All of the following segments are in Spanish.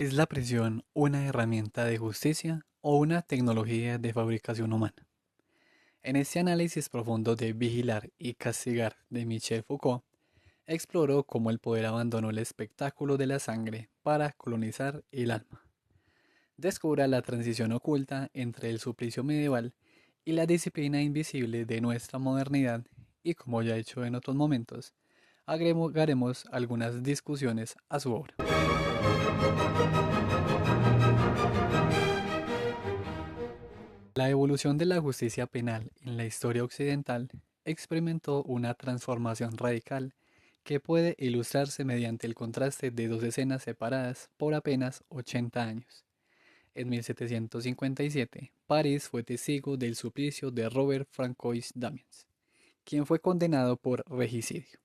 ¿Es la prisión una herramienta de justicia o una tecnología de fabricación humana? En este análisis profundo de Vigilar y Castigar de Michel Foucault, exploró cómo el poder abandonó el espectáculo de la sangre para colonizar el alma. Descubra la transición oculta entre el suplicio medieval y la disciplina invisible de nuestra modernidad y, como ya he hecho en otros momentos, agregaremos algunas discusiones a su obra. La evolución de la justicia penal en la historia occidental experimentó una transformación radical que puede ilustrarse mediante el contraste de dos escenas separadas por apenas 80 años. En 1757, París fue testigo del suplicio de Robert Francois Damiens, quien fue condenado por regicidio.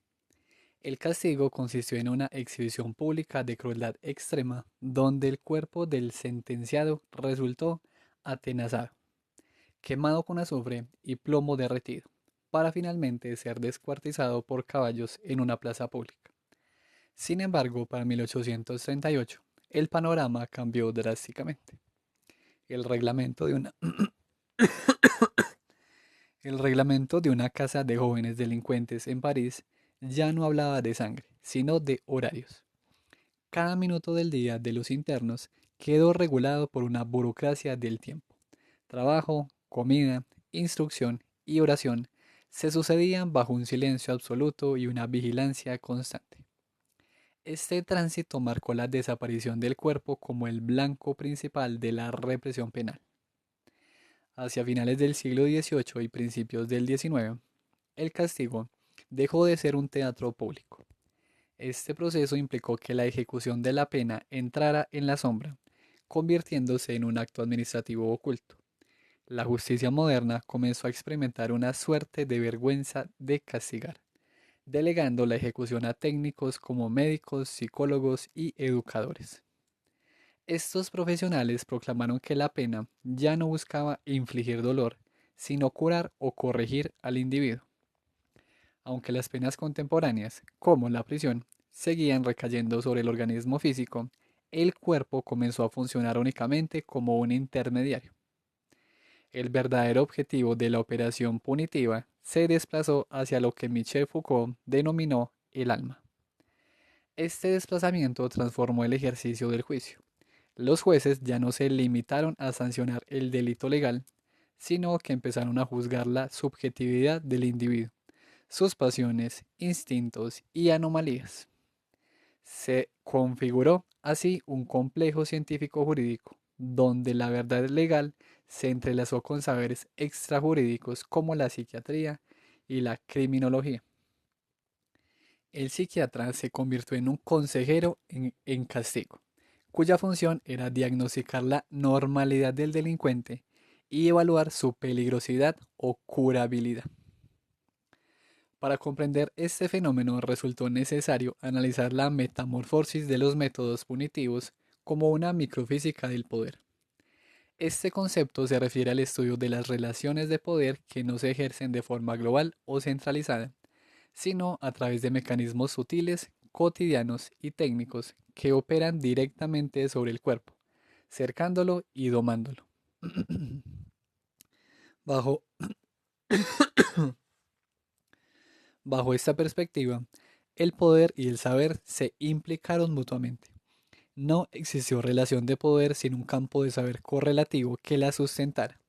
El castigo consistió en una exhibición pública de crueldad extrema, donde el cuerpo del sentenciado resultó atenazado, quemado con azufre y plomo derretido, para finalmente ser descuartizado por caballos en una plaza pública. Sin embargo, para 1838, el panorama cambió drásticamente. El reglamento de una, el reglamento de una casa de jóvenes delincuentes en París ya no hablaba de sangre, sino de horarios. Cada minuto del día de los internos quedó regulado por una burocracia del tiempo. Trabajo, comida, instrucción y oración se sucedían bajo un silencio absoluto y una vigilancia constante. Este tránsito marcó la desaparición del cuerpo como el blanco principal de la represión penal. Hacia finales del siglo XVIII y principios del XIX, el castigo dejó de ser un teatro público. Este proceso implicó que la ejecución de la pena entrara en la sombra, convirtiéndose en un acto administrativo oculto. La justicia moderna comenzó a experimentar una suerte de vergüenza de castigar, delegando la ejecución a técnicos como médicos, psicólogos y educadores. Estos profesionales proclamaron que la pena ya no buscaba infligir dolor, sino curar o corregir al individuo. Aunque las penas contemporáneas, como la prisión, seguían recayendo sobre el organismo físico, el cuerpo comenzó a funcionar únicamente como un intermediario. El verdadero objetivo de la operación punitiva se desplazó hacia lo que Michel Foucault denominó el alma. Este desplazamiento transformó el ejercicio del juicio. Los jueces ya no se limitaron a sancionar el delito legal, sino que empezaron a juzgar la subjetividad del individuo, sus pasiones, instintos y anomalías. Se configuró así un complejo científico jurídico, donde la verdad legal se entrelazó con saberes extrajurídicos como la psiquiatría y la criminología. El psiquiatra se convirtió en un consejero en castigo, cuya función era diagnosticar la normalidad del delincuente y evaluar su peligrosidad o curabilidad. Para comprender este fenómeno resultó necesario analizar la metamorfosis de los métodos punitivos como una microfísica del poder. Este concepto se refiere al estudio de las relaciones de poder que no se ejercen de forma global o centralizada, sino a través de mecanismos sutiles, cotidianos y técnicos que operan directamente sobre el cuerpo, cercándolo y domándolo. Bajo, bajo esta perspectiva, el poder y el saber se implicaron mutuamente. No existió relación de poder sin un campo de saber correlativo que la sustentara.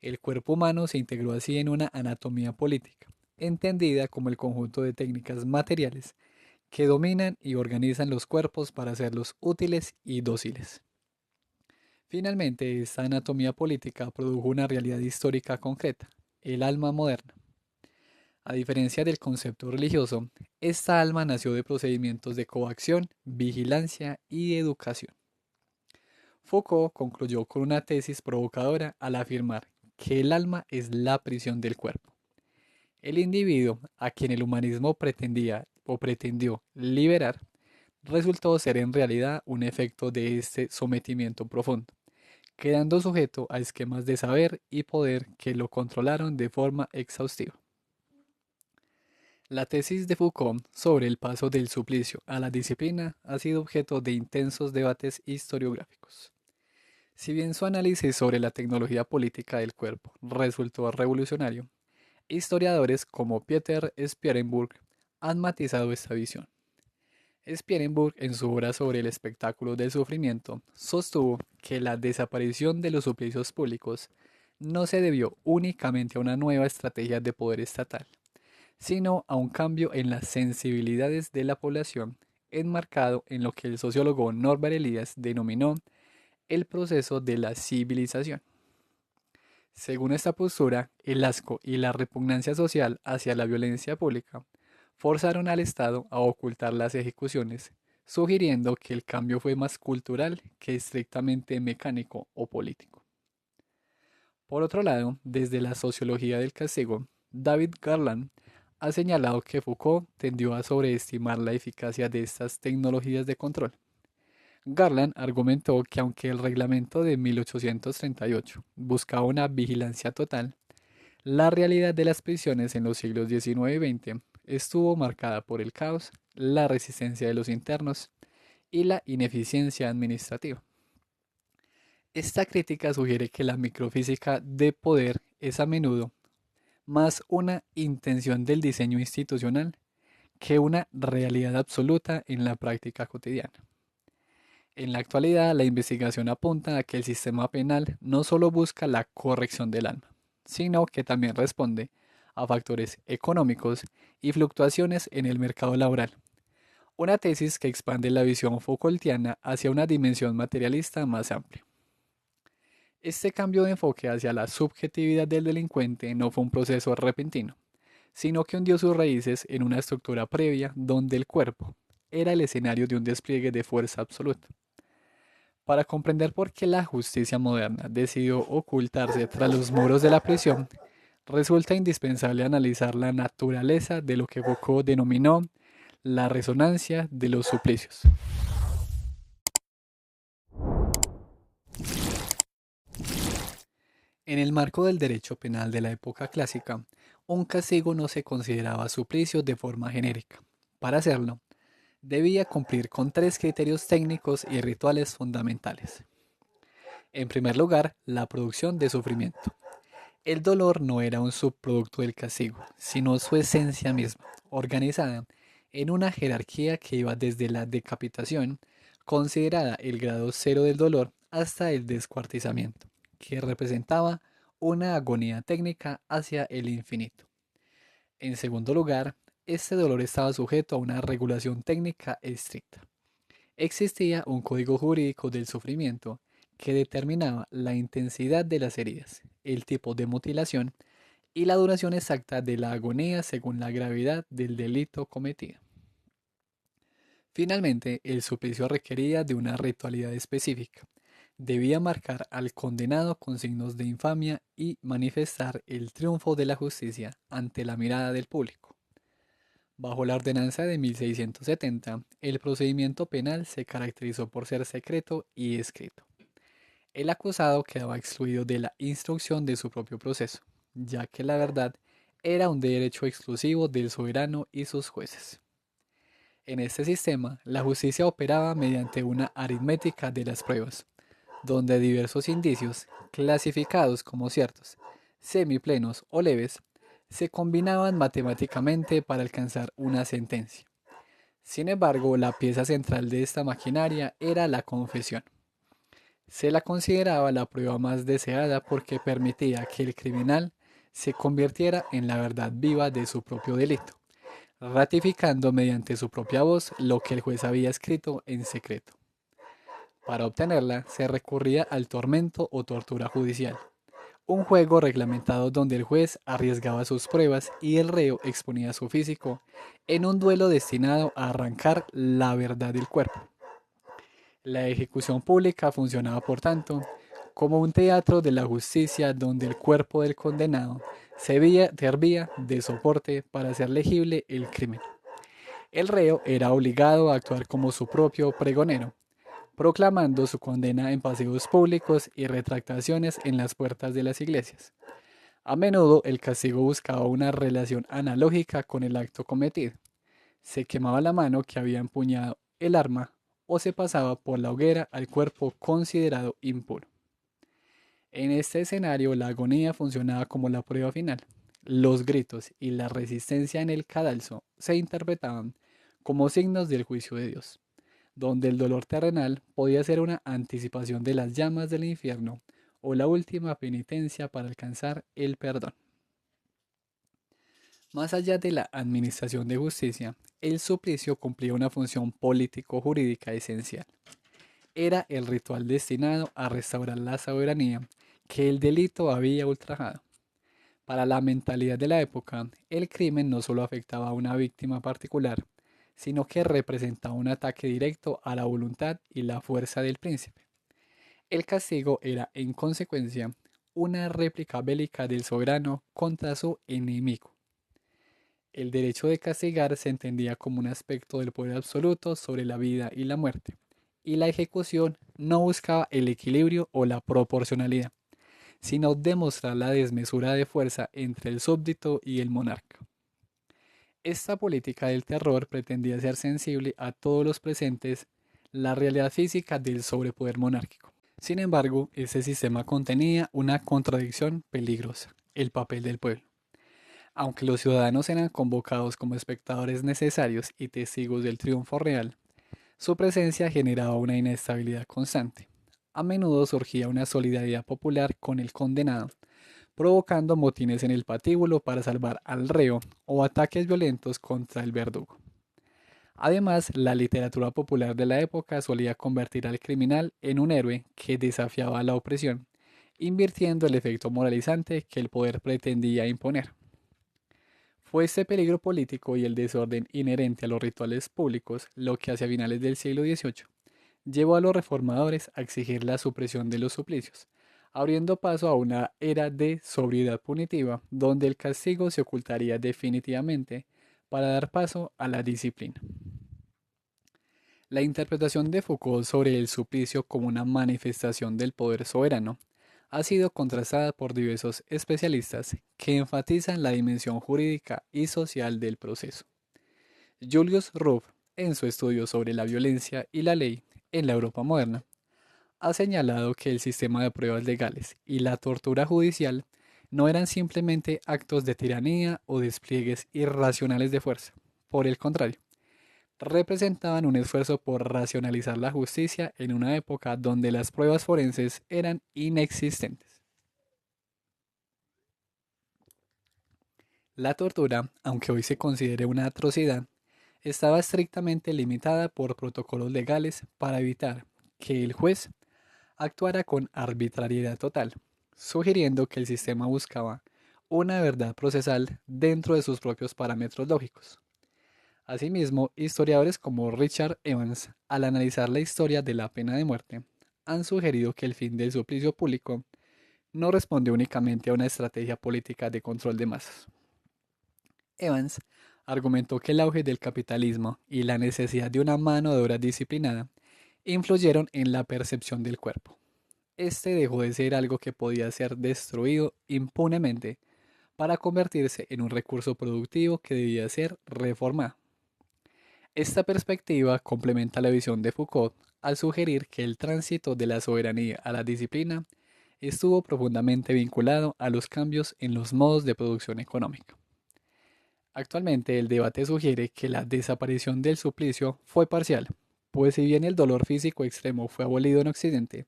El cuerpo humano se integró así en una anatomía política, entendida como el conjunto de técnicas materiales que dominan y organizan los cuerpos para hacerlos útiles y dóciles. Finalmente, esta anatomía política produjo una realidad histórica concreta, el alma moderna. A diferencia del concepto religioso, esta alma nació de procedimientos de coacción, vigilancia y educación. Foucault concluyó con una tesis provocadora al afirmar que el alma es la prisión del cuerpo. El individuo, a quien el humanismo pretendía o pretendió liberar, resultó ser en realidad un efecto de este sometimiento profundo, quedando sujeto a esquemas de saber y poder que lo controlaron de forma exhaustiva. La tesis de Foucault sobre el paso del suplicio a la disciplina ha sido objeto de intensos debates historiográficos. Si bien su análisis sobre la tecnología política del cuerpo resultó revolucionario, historiadores como Pieter Spierenburg han matizado esta visión. Spierenburg, en su obra sobre el espectáculo del sufrimiento, sostuvo que la desaparición de los suplicios públicos no se debió únicamente a una nueva estrategia de poder estatal, sino a un cambio en las sensibilidades de la población, enmarcado en lo que el sociólogo Norbert Elias denominó el proceso de la civilización. Según esta postura, el asco y la repugnancia social hacia la violencia pública forzaron al Estado a ocultar las ejecuciones, sugiriendo que el cambio fue más cultural que estrictamente mecánico o político. Por otro lado, desde la sociología del castigo, David Garland ha señalado que Foucault tendió a sobreestimar la eficacia de estas tecnologías de control. Garland argumentó que aunque el reglamento de 1838 buscaba una vigilancia total, la realidad de las prisiones en los siglos XIX y XX estuvo marcada por el caos, la resistencia de los internos y la ineficiencia administrativa. Esta crítica sugiere que la microfísica de poder es a menudo más una intención del diseño institucional que una realidad absoluta en la práctica cotidiana. En la actualidad, la investigación apunta a que el sistema penal no solo busca la corrección del alma, sino que también responde a factores económicos y fluctuaciones en el mercado laboral. Una tesis que expande la visión Foucaultiana hacia una dimensión materialista más amplia. Este cambio de enfoque hacia la subjetividad del delincuente no fue un proceso repentino, sino que hundió sus raíces en una estructura previa donde el cuerpo era el escenario de un despliegue de fuerza absoluta. Para comprender por qué la justicia moderna decidió ocultarse tras los muros de la prisión, resulta indispensable analizar la naturaleza de lo que Foucault denominó la resonancia de los suplicios. En el marco del derecho penal de la época clásica, un castigo no se consideraba suplicio de forma genérica. Para hacerlo, debía cumplir con tres criterios técnicos y rituales fundamentales. En primer lugar, la producción de sufrimiento. El dolor no era un subproducto del castigo, sino su esencia misma, organizada en una jerarquía que iba desde la decapitación, considerada el grado cero del dolor, hasta el descuartizamiento, que representaba una agonía técnica hacia el infinito. En segundo lugar, este dolor estaba sujeto a una regulación técnica estricta. Existía un código jurídico del sufrimiento que determinaba la intensidad de las heridas, el tipo de mutilación y la duración exacta de la agonía según la gravedad del delito cometido. Finalmente, el suplicio requería de una ritualidad específica. Debía marcar al condenado con signos de infamia y manifestar el triunfo de la justicia ante la mirada del público. Bajo la ordenanza de 1670, el procedimiento penal se caracterizó por ser secreto y escrito. El acusado quedaba excluido de la instrucción de su propio proceso, ya que la verdad era un derecho exclusivo del soberano y sus jueces. En este sistema, la justicia operaba mediante una aritmética de las pruebas, donde diversos indicios, clasificados como ciertos, semiplenos o leves, se combinaban matemáticamente para alcanzar una sentencia. Sin embargo, la pieza central de esta maquinaria era la confesión. Se la consideraba la prueba más deseada porque permitía que el criminal se convirtiera en la verdad viva de su propio delito, ratificando mediante su propia voz lo que el juez había escrito en secreto. Para obtenerla se recurría al tormento o tortura judicial, un juego reglamentado donde el juez arriesgaba sus pruebas y el reo exponía su físico en un duelo destinado a arrancar la verdad del cuerpo. La ejecución pública funcionaba, por tanto, como un teatro de la justicia donde el cuerpo del condenado servía de soporte para hacer legible el crimen. El reo era obligado a actuar como su propio pregonero, proclamando su condena en paseos públicos y retractaciones en las puertas de las iglesias. A menudo el castigo buscaba una relación analógica con el acto cometido. Se quemaba la mano que había empuñado el arma o se pasaba por la hoguera al cuerpo considerado impuro. En este escenario, la agonía funcionaba como la prueba final. Los gritos y la resistencia en el cadalso se interpretaban como signos del juicio de Dios, donde el dolor terrenal podía ser una anticipación de las llamas del infierno o la última penitencia para alcanzar el perdón. Más allá de la administración de justicia, el suplicio cumplía una función político-jurídica esencial. Era el ritual destinado a restaurar la soberanía que el delito había ultrajado. Para la mentalidad de la época, el crimen no solo afectaba a una víctima particular, sino que representaba un ataque directo a la voluntad y la fuerza del príncipe. El castigo era, en consecuencia, una réplica bélica del soberano contra su enemigo. El derecho de castigar se entendía como un aspecto del poder absoluto sobre la vida y la muerte, y la ejecución no buscaba el equilibrio o la proporcionalidad, sino demostrar la desmesura de fuerza entre el súbdito y el monarca. Esta política del terror pretendía ser sensible a todos los presentes la realidad física del sobrepoder monárquico. Sin embargo, este sistema contenía una contradicción peligrosa, el papel del pueblo. Aunque los ciudadanos eran convocados como espectadores necesarios y testigos del triunfo real, su presencia generaba una inestabilidad constante. A menudo surgía una solidaridad popular con el condenado, provocando motines en el patíbulo para salvar al reo o ataques violentos contra el verdugo. Además, la literatura popular de la época solía convertir al criminal en un héroe que desafiaba la opresión, invirtiendo el efecto moralizante que el poder pretendía imponer. Fue este peligro político y el desorden inherente a los rituales públicos lo que hacia finales del siglo XVIII llevó a los reformadores a exigir la supresión de los suplicios, abriendo paso a una era de sobriedad punitiva donde el castigo se ocultaría definitivamente para dar paso a la disciplina. La interpretación de Foucault sobre el suplicio como una manifestación del poder soberano ha sido contrastada por diversos especialistas que enfatizan la dimensión jurídica y social del proceso. Julius Ruff, en su estudio sobre la violencia y la ley en la Europa moderna, ha señalado que el sistema de pruebas legales y la tortura judicial no eran simplemente actos de tiranía o despliegues irracionales de fuerza. Por el contrario, representaban un esfuerzo por racionalizar la justicia en una época donde las pruebas forenses eran inexistentes. La tortura, aunque hoy se considere una atrocidad, estaba estrictamente limitada por protocolos legales para evitar que el juez actuara con arbitrariedad total, sugiriendo que el sistema buscaba una verdad procesal dentro de sus propios parámetros lógicos. Asimismo, historiadores como Richard Evans, al analizar la historia de la pena de muerte, han sugerido que el fin del suplicio público no responde únicamente a una estrategia política de control de masas. Evans argumentó que el auge del capitalismo y la necesidad de una mano de obra disciplinada influyeron en la percepción del cuerpo. Este dejó de ser algo que podía ser destruido impunemente para convertirse en un recurso productivo que debía ser reformado. Esta perspectiva complementa la visión de Foucault al sugerir que el tránsito de la soberanía a la disciplina estuvo profundamente vinculado a los cambios en los modos de producción económica. Actualmente el debate sugiere que la desaparición del suplicio fue parcial, pues si bien el dolor físico extremo fue abolido en Occidente,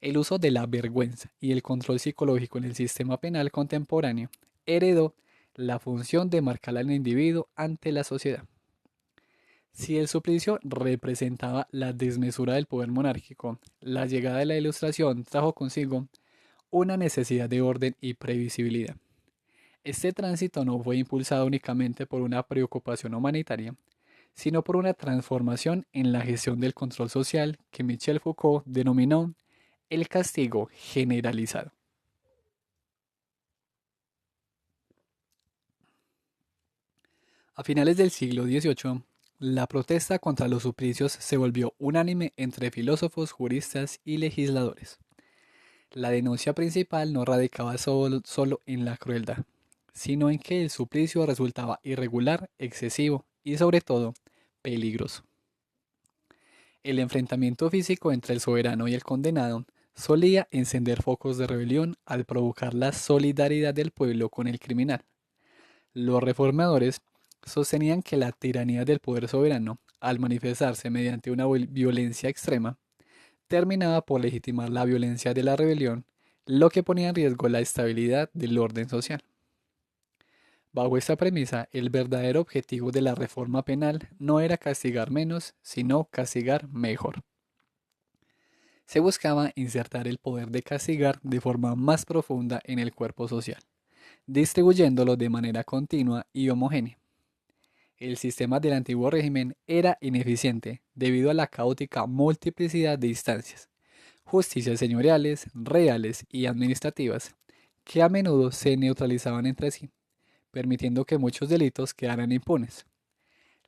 el uso de la vergüenza y el control psicológico en el sistema penal contemporáneo heredó la función de marcar al individuo ante la sociedad. Si el suplicio representaba la desmesura del poder monárquico, la llegada de la Ilustración trajo consigo una necesidad de orden y previsibilidad. Este tránsito no fue impulsado únicamente por una preocupación humanitaria, sino por una transformación en la gestión del control social que Michel Foucault denominó el castigo generalizado. A finales del siglo XVIII, la protesta contra los suplicios se volvió unánime entre filósofos, juristas y legisladores. La denuncia principal no radicaba solo en la crueldad, sino en que el suplicio resultaba irregular, excesivo y sobre todo peligroso. El enfrentamiento físico entre el soberano y el condenado solía encender focos de rebelión al provocar la solidaridad del pueblo con el criminal. Los reformadores sostenían que la tiranía del poder soberano, al manifestarse mediante una violencia extrema, terminaba por legitimar la violencia de la rebelión, lo que ponía en riesgo la estabilidad del orden social. Bajo esta premisa, el verdadero objetivo de la reforma penal no era castigar menos, sino castigar mejor. Se buscaba insertar el poder de castigar de forma más profunda en el cuerpo social, distribuyéndolo de manera continua y homogénea. El sistema del antiguo régimen era ineficiente debido a la caótica multiplicidad de instancias, justicias señoriales, reales y administrativas, que a menudo se neutralizaban entre sí, permitiendo que muchos delitos quedaran impunes.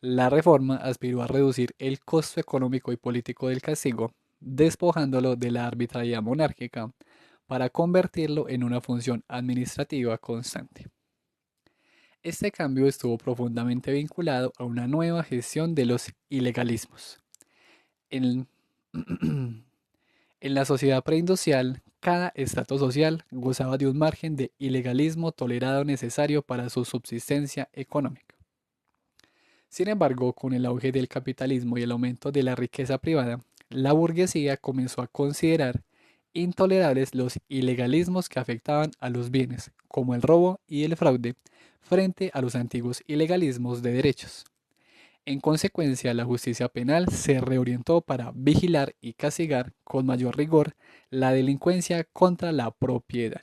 La reforma aspiró a reducir el costo económico y político del castigo, despojándolo de la arbitrariedad monárquica para convertirlo en una función administrativa constante. Este cambio estuvo profundamente vinculado a una nueva gestión de los ilegalismos. En, en la sociedad preindustrial, cada estrato social gozaba de un margen de ilegalismo tolerado necesario para su subsistencia económica. Sin embargo, con el auge del capitalismo y el aumento de la riqueza privada, la burguesía comenzó a considerar intolerables los ilegalismos que afectaban a los bienes, como el robo y el fraude, frente a los antiguos ilegalismos de derechos. En consecuencia, la justicia penal se reorientó para vigilar y castigar con mayor rigor la delincuencia contra la propiedad.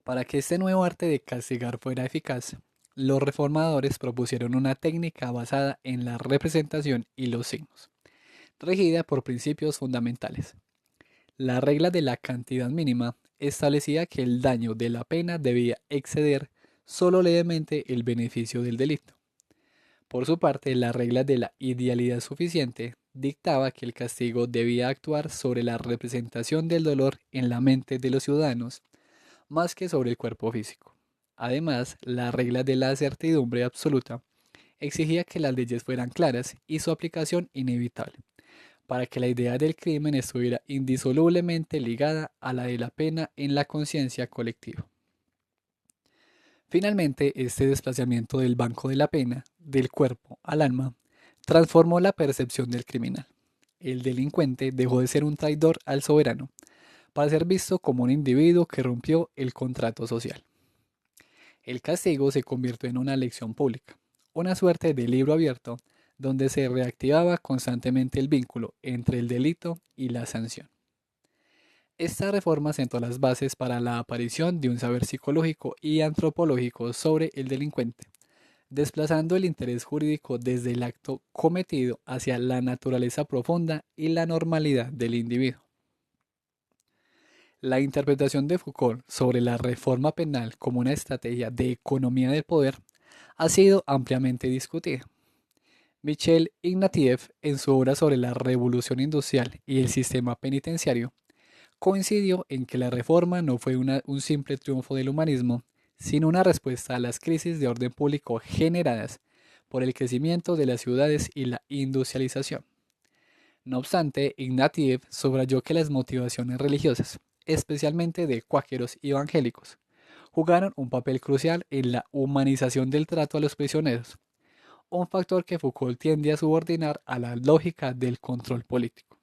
Para que este nuevo arte de castigar fuera eficaz, los reformadores propusieron una técnica basada en la representación y los signos, regida por principios fundamentales. La regla de la cantidad mínima establecía que el daño de la pena debía exceder solo levemente el beneficio del delito. Por su parte, la regla de la idealidad suficiente dictaba que el castigo debía actuar sobre la representación del dolor en la mente de los ciudadanos más que sobre el cuerpo físico. Además, la regla de la certidumbre absoluta exigía que las leyes fueran claras y su aplicación inevitable, para que la idea del crimen estuviera indisolublemente ligada a la de la pena en la conciencia colectiva. Finalmente, este desplazamiento del banco de la pena, del cuerpo al alma, transformó la percepción del criminal. El delincuente dejó de ser un traidor al soberano, para ser visto como un individuo que rompió el contrato social. El castigo se convirtió en una lección pública, una suerte de libro abierto donde se reactivaba constantemente el vínculo entre el delito y la sanción. Esta reforma sentó las bases para la aparición de un saber psicológico y antropológico sobre el delincuente, desplazando el interés jurídico desde el acto cometido hacia la naturaleza profunda y la normalidad del individuo. La interpretación de Foucault sobre la reforma penal como una estrategia de economía del poder ha sido ampliamente discutida. Michel Ignatieff, en su obra sobre la revolución industrial y el sistema penitenciario, coincidió en que la reforma no fue un simple triunfo del humanismo, sino una respuesta a las crisis de orden público generadas por el crecimiento de las ciudades y la industrialización. No obstante, Ignatieff subrayó que las motivaciones religiosas, especialmente de cuáqueros y evangélicos, jugaron un papel crucial en la humanización del trato a los prisioneros, un factor que Foucault tiende a subordinar a la lógica del control político.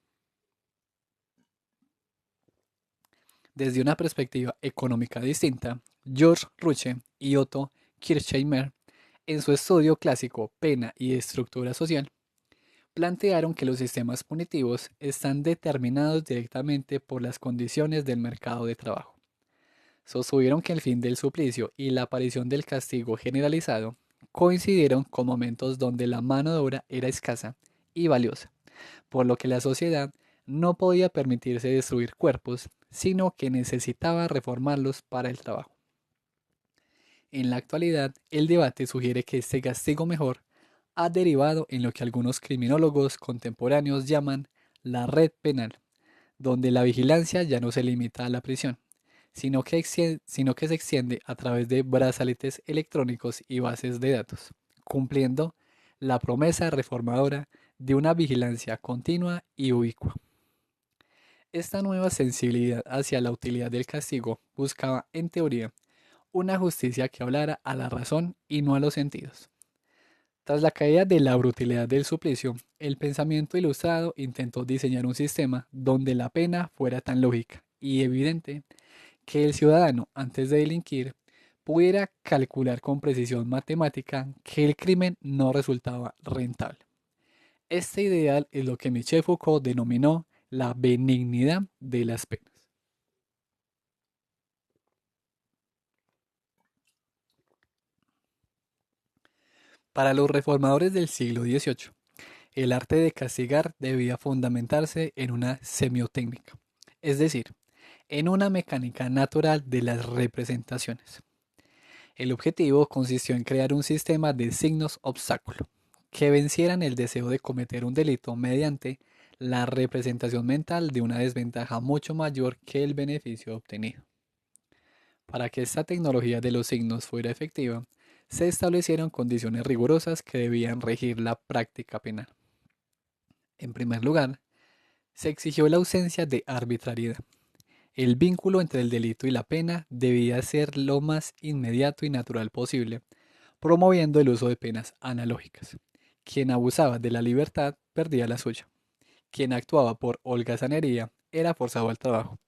Desde una perspectiva económica distinta, George Ruche y Otto Kirchheimer, en su estudio clásico Pena y Estructura Social, plantearon que los sistemas punitivos están determinados directamente por las condiciones del mercado de trabajo. Sostuvieron que el fin del suplicio y la aparición del castigo generalizado coincidieron con momentos donde la mano de obra era escasa y valiosa, por lo que la sociedad no podía permitirse destruir cuerpos, sino que necesitaba reformarlos para el trabajo. En la actualidad, el debate sugiere que este castigo mejor ha derivado en lo que algunos criminólogos contemporáneos llaman la red penal, donde la vigilancia ya no se limita a la prisión, sino que se extiende a través de brazaletes electrónicos y bases de datos, cumpliendo la promesa reformadora de una vigilancia continua y ubicua. Esta nueva sensibilidad hacia la utilidad del castigo buscaba, en teoría, una justicia que hablara a la razón y no a los sentidos. Tras la caída de la brutalidad del suplicio, el pensamiento ilustrado intentó diseñar un sistema donde la pena fuera tan lógica y evidente que el ciudadano, antes de delinquir, pudiera calcular con precisión matemática que el crimen no resultaba rentable. Este ideal es lo que Michel Foucault denominó la benignidad de las penas. Para los reformadores del siglo XVIII, el arte de castigar debía fundamentarse en una semiotécnica, es decir, en una mecánica natural de las representaciones. El objetivo consistió en crear un sistema de signos obstáculo que vencieran el deseo de cometer un delito mediante la representación mental de una desventaja mucho mayor que el beneficio obtenido. Para que esta tecnología de los signos fuera efectiva, se establecieron condiciones rigurosas que debían regir la práctica penal. En primer lugar, se exigió la ausencia de arbitrariedad. El vínculo entre el delito y la pena debía ser lo más inmediato y natural posible, promoviendo el uso de penas analógicas. Quien abusaba de la libertad perdía la suya. Quien actuaba por holgazanería era forzado al trabajo.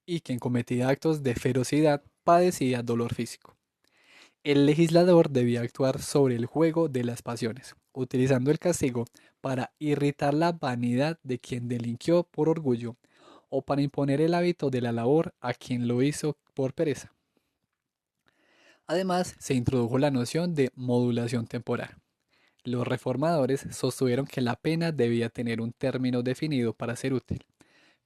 Y quien cometía actos de ferocidad padecía dolor físico. El legislador debía actuar sobre el juego de las pasiones, utilizando el castigo para irritar la vanidad de quien delinquió por orgullo o para imponer el hábito de la labor a quien lo hizo por pereza. Además, se introdujo la noción de modulación temporal. Los reformadores sostuvieron que la pena debía tener un término definido para ser útil,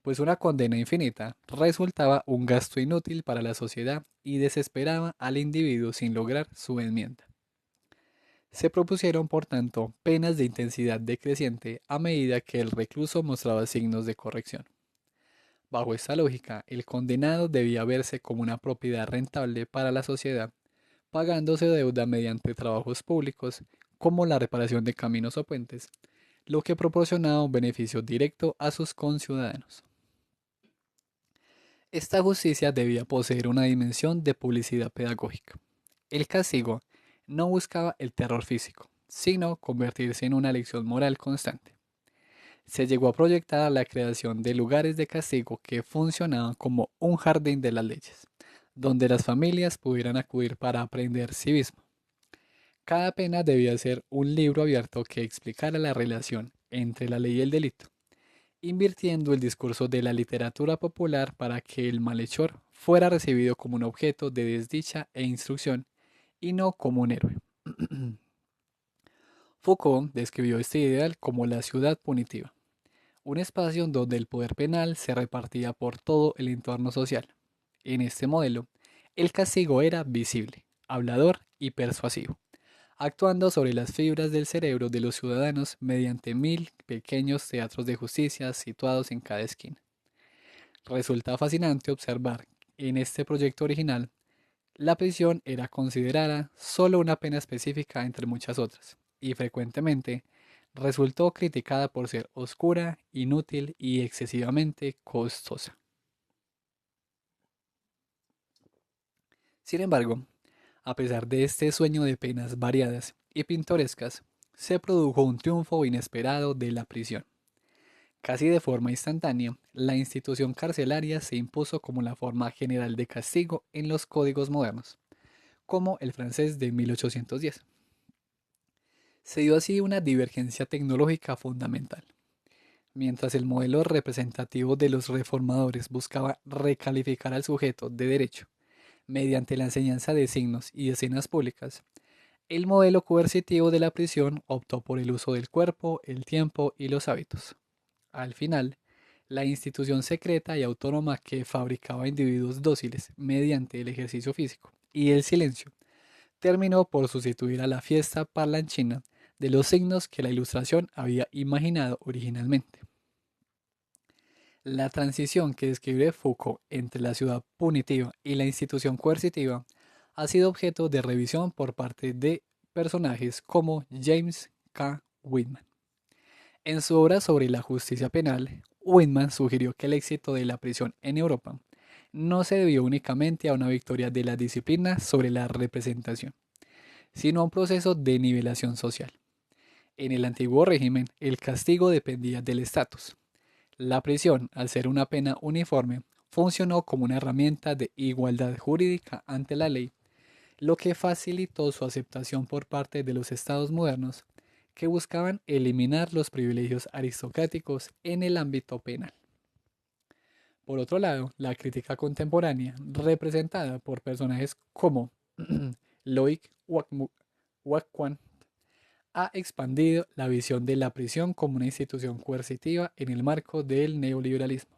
pues una condena infinita resultaba un gasto inútil para la sociedad y desesperaba al individuo sin lograr su enmienda. Se propusieron, por tanto, penas de intensidad decreciente a medida que el recluso mostraba signos de corrección. Bajo esta lógica, el condenado debía verse como una propiedad rentable para la sociedad, pagándose deuda mediante trabajos públicos como la reparación de caminos o puentes, lo que proporcionaba un beneficio directo a sus conciudadanos. Esta justicia debía poseer una dimensión de publicidad pedagógica. El castigo no buscaba el terror físico, sino convertirse en una lección moral constante. Se llegó a proyectar la creación de lugares de castigo que funcionaban como un jardín de las leyes, donde las familias pudieran acudir para aprender civismo. Cada pena debía ser un libro abierto que explicara la relación entre la ley y el delito, invirtiendo el discurso de la literatura popular para que el malhechor fuera recibido como un objeto de desdicha e instrucción y no como un héroe. Foucault describió este ideal como la ciudad punitiva, un espacio donde el poder penal se repartía por todo el entorno social. En este modelo, el castigo era visible, hablador y persuasivo, actuando sobre las fibras del cerebro de los ciudadanos mediante 1000 pequeños teatros de justicia situados en cada esquina. Resulta fascinante observar en este proyecto original, la prisión era considerada solo una pena específica entre muchas otras, y frecuentemente resultó criticada por ser oscura, inútil y excesivamente costosa. Sin embargo, a pesar de este sueño de penas variadas y pintorescas, se produjo un triunfo inesperado de la prisión. Casi de forma instantánea, la institución carcelaria se impuso como la forma general de castigo en los códigos modernos, como el francés de 1810. Se dio así una divergencia tecnológica fundamental. Mientras el modelo representativo de los reformadores buscaba recalificar al sujeto de derecho mediante la enseñanza de signos y escenas públicas, el modelo coercitivo de la prisión optó por el uso del cuerpo, el tiempo y los hábitos. Al final, la institución secreta y autónoma que fabricaba individuos dóciles mediante el ejercicio físico y el silencio terminó por sustituir a la fiesta parlanchina de los signos que la ilustración había imaginado originalmente. La transición que describe Foucault entre la ciudad punitiva y la institución coercitiva ha sido objeto de revisión por parte de personajes como James K. Whitman. En su obra sobre la justicia penal, Whitman sugirió que el éxito de la prisión en Europa no se debió únicamente a una victoria de la disciplina sobre la representación, sino a un proceso de nivelación social. En el antiguo régimen, el castigo dependía del estatus. La prisión, al ser una pena uniforme, funcionó como una herramienta de igualdad jurídica ante la ley, lo que facilitó su aceptación por parte de los estados modernos que buscaban eliminar los privilegios aristocráticos en el ámbito penal. Por otro lado, la crítica contemporánea, representada por personajes como Loic Wacquant, ha expandido la visión de la prisión como una institución coercitiva en el marco del neoliberalismo.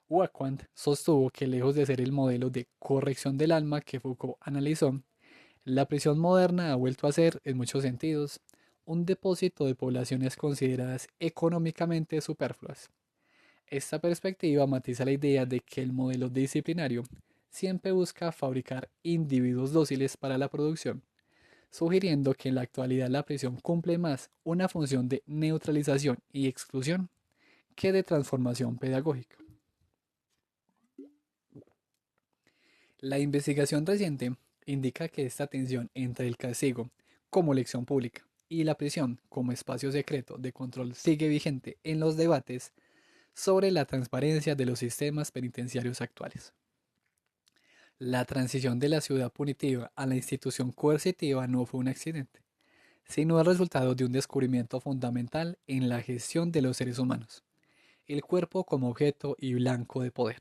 Wacquant sostuvo que lejos de ser el modelo de corrección del alma que Foucault analizó, la prisión moderna ha vuelto a ser, en muchos sentidos, un depósito de poblaciones consideradas económicamente superfluas. Esta perspectiva matiza la idea de que el modelo disciplinario siempre busca fabricar individuos dóciles para la producción, sugiriendo que en la actualidad la prisión cumple más una función de neutralización y exclusión que de transformación pedagógica. La investigación reciente indica que esta tensión entre el castigo como lección pública y la prisión como espacio secreto de control sigue vigente en los debates sobre la transparencia de los sistemas penitenciarios actuales. La transición de la ciudad punitiva a la institución coercitiva no fue un accidente, sino el resultado de un descubrimiento fundamental en la gestión de los seres humanos, el cuerpo como objeto y blanco de poder.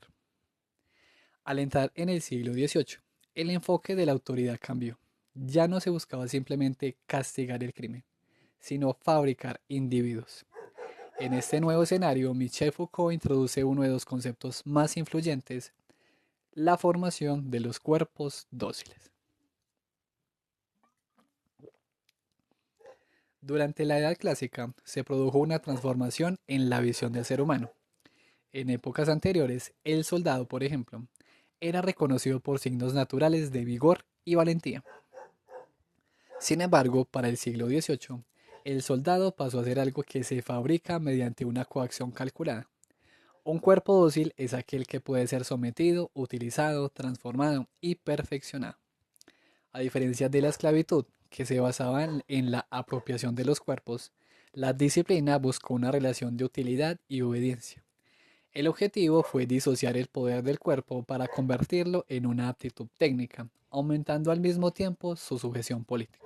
Al entrar en el siglo XVIII, el enfoque de la autoridad cambió. Ya no se buscaba simplemente castigar el crimen, sino fabricar individuos. En este nuevo escenario, Michel Foucault introduce uno de los conceptos más influyentes, la formación de los cuerpos dóciles. Durante la Edad Clásica se produjo una transformación en la visión del ser humano. En épocas anteriores, el soldado, por ejemplo, era reconocido por signos naturales de vigor y valentía. Sin embargo, para el siglo XVIII, el soldado pasó a ser algo que se fabrica mediante una coacción calculada. Un cuerpo dócil es aquel que puede ser sometido, utilizado, transformado y perfeccionado. A diferencia de la esclavitud, que se basaba en la apropiación de los cuerpos, la disciplina buscó una relación de utilidad y obediencia. El objetivo fue disociar el poder del cuerpo para convertirlo en una aptitud técnica, aumentando al mismo tiempo su sujeción política.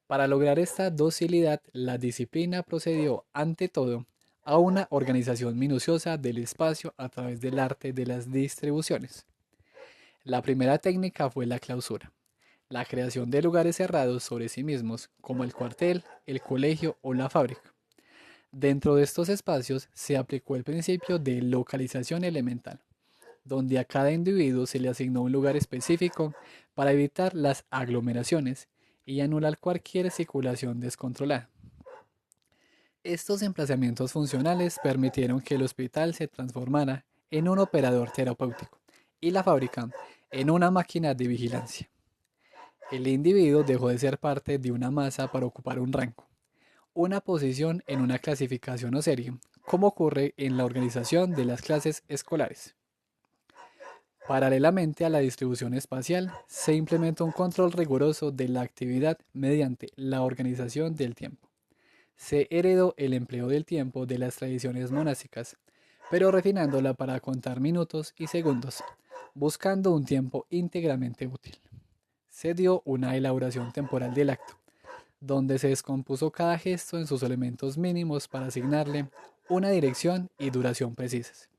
Para lograr esta docilidad, la disciplina procedió, ante todo, a una organización minuciosa del espacio a través del arte de las distribuciones. La primera técnica fue la clausura, la creación de lugares cerrados sobre sí mismos, como el cuartel, el colegio o la fábrica. Dentro de estos espacios se aplicó el principio de localización elemental, donde a cada individuo se le asignó un lugar específico para evitar las aglomeraciones y anular cualquier circulación descontrolada. Estos emplazamientos funcionales permitieron que el hospital se transformara en un operador terapéutico y la fábrica en una máquina de vigilancia. El individuo dejó de ser parte de una masa para ocupar un rango, una posición en una clasificación o serie, como ocurre en la organización de las clases escolares. Paralelamente a la distribución espacial, se implementa un control riguroso de la actividad mediante la organización del tiempo. Se heredó el empleo del tiempo de las tradiciones monásticas, pero refinándola para contar minutos y segundos, buscando un tiempo íntegramente útil. Se dio una elaboración temporal del acto, donde se descompuso cada gesto en sus elementos mínimos para asignarle una dirección y duración precisas.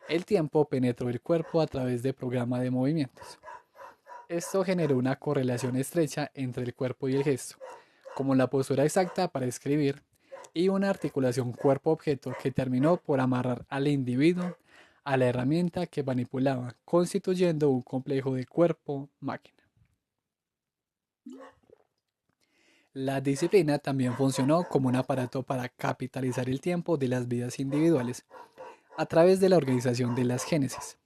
El tiempo penetró el cuerpo a través de programa de movimientos. Esto generó una correlación estrecha entre el cuerpo y el gesto, como la postura exacta para escribir, y una articulación cuerpo-objeto que terminó por amarrar al individuo a la herramienta que manipulaba, constituyendo un complejo de cuerpo-máquina. La disciplina también funcionó como un aparato para capitalizar el tiempo de las vidas individuales a través de la organización de las génesis.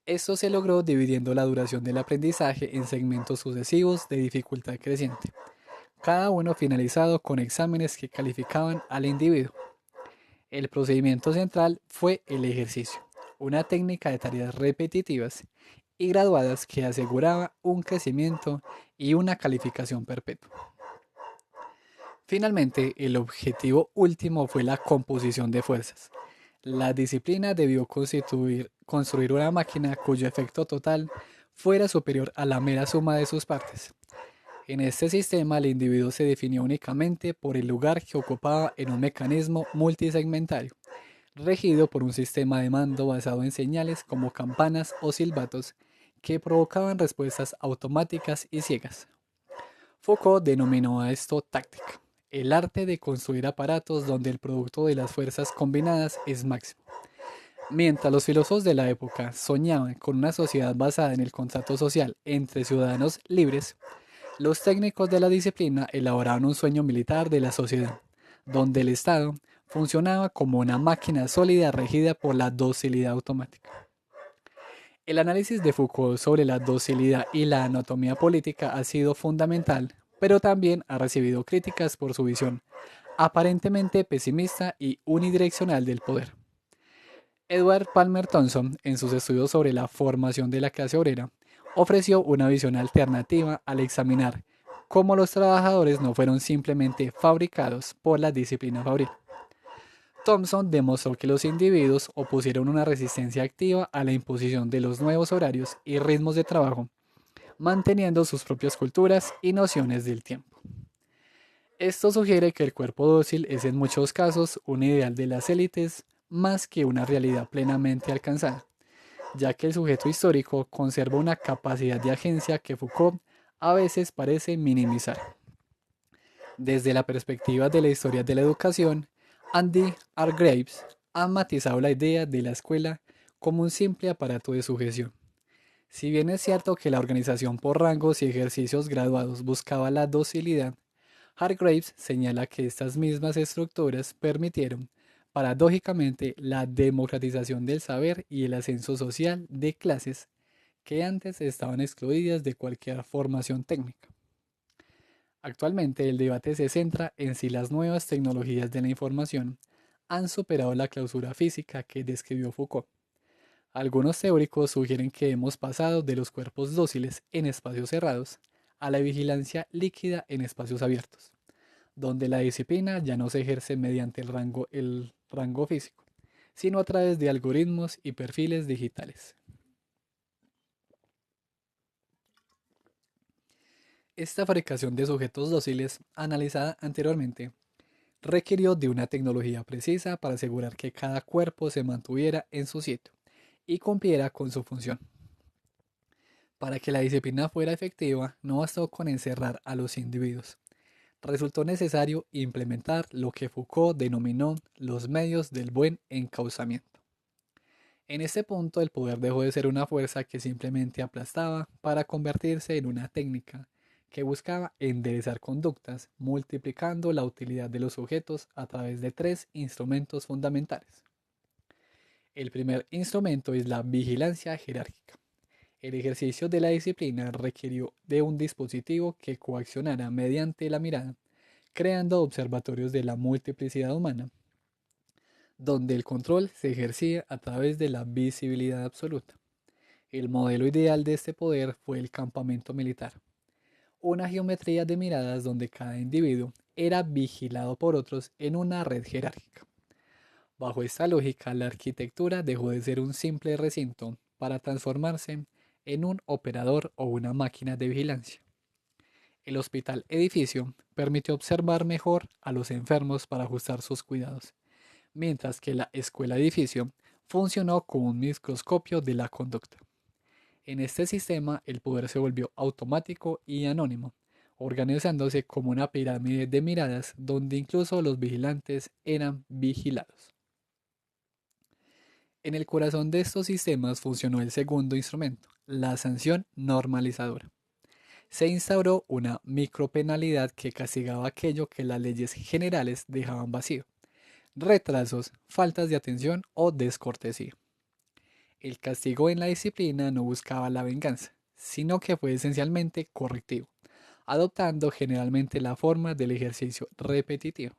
Esto se logró dividiendo la duración del aprendizaje en segmentos sucesivos de dificultad creciente, cada uno finalizado con exámenes que calificaban al individuo. El procedimiento central fue el ejercicio, una técnica de tareas repetitivas y graduadas que aseguraba un crecimiento y una calificación perpetua. Finalmente, el objetivo último fue la composición de fuerzas. La disciplina debió construir una máquina cuyo efecto total fuera superior a la mera suma de sus partes. En este sistema, el individuo se definió únicamente por el lugar que ocupaba en un mecanismo multisegmentario, regido por un sistema de mando basado en señales como campanas o silbatos que provocaban respuestas automáticas y ciegas. Foucault denominó a esto táctica, el arte de construir aparatos donde el producto de las fuerzas combinadas es máximo. Mientras los filósofos de la época soñaban con una sociedad basada en el contrato social entre ciudadanos libres, los técnicos de la disciplina elaboraban un sueño militar de la sociedad, donde el Estado funcionaba como una máquina sólida regida por la docilidad automática. El análisis de Foucault sobre la docilidad y la anatomía política ha sido fundamental, pero también ha recibido críticas por su visión aparentemente pesimista y unidireccional del poder. Edward Palmer Thompson, en sus estudios sobre la formación de la clase obrera, ofreció una visión alternativa al examinar cómo los trabajadores no fueron simplemente fabricados por la disciplina fabril. Thompson demostró que los individuos opusieron una resistencia activa a la imposición de los nuevos horarios y ritmos de trabajo, manteniendo sus propias culturas y nociones del tiempo. Esto sugiere que el cuerpo dócil es en muchos casos un ideal de las élites más que una realidad plenamente alcanzada, ya que el sujeto histórico conserva una capacidad de agencia que Foucault a veces parece minimizar. Desde la perspectiva de la historia de la educación, Andy Hargreaves ha matizado la idea de la escuela como un simple aparato de sujeción. Si bien es cierto que la organización por rangos y ejercicios graduados buscaba la docilidad, Hargreaves señala que estas mismas estructuras permitieron, paradójicamente, la democratización del saber y el ascenso social de clases que antes estaban excluidas de cualquier formación técnica. Actualmente el debate se centra en si las nuevas tecnologías de la información han superado la clausura física que describió Foucault. Algunos teóricos sugieren que hemos pasado de los cuerpos dóciles en espacios cerrados a la vigilancia líquida en espacios abiertos, donde la disciplina ya no se ejerce mediante el rango físico, sino a través de algoritmos y perfiles digitales. Esta fabricación de sujetos dóciles, analizada anteriormente, requirió de una tecnología precisa para asegurar que cada cuerpo se mantuviera en su sitio y cumpliera con su función. Para que la disciplina fuera efectiva, no bastó con encerrar a los individuos. Resultó necesario implementar lo que Foucault denominó los medios del buen encauzamiento. En este punto el poder dejó de ser una fuerza que simplemente aplastaba para convertirse en una técnica que buscaba enderezar conductas, multiplicando la utilidad de los sujetos a través de tres instrumentos fundamentales. El primer instrumento es la vigilancia jerárquica. El ejercicio de la disciplina requirió de un dispositivo que coaccionara mediante la mirada, creando observatorios de la multiplicidad humana, donde el control se ejercía a través de la visibilidad absoluta. El modelo ideal de este poder fue el campamento militar, una geometría de miradas donde cada individuo era vigilado por otros en una red jerárquica. Bajo esta lógica, la arquitectura dejó de ser un simple recinto para transformarse en un operador o una máquina de vigilancia. El hospital edificio permitió observar mejor a los enfermos para ajustar sus cuidados, mientras que la escuela edificio funcionó como un microscopio de la conducta. En este sistema, el poder se volvió automático y anónimo, organizándose como una pirámide de miradas donde incluso los vigilantes eran vigilados. En el corazón de estos sistemas funcionó el segundo instrumento, la sanción normalizadora. Se instauró una micropenalidad que castigaba aquello que las leyes generales dejaban vacío: retrasos, faltas de atención o descortesía. El castigo en la disciplina no buscaba la venganza, sino que fue esencialmente correctivo, adoptando generalmente la forma del ejercicio repetitivo.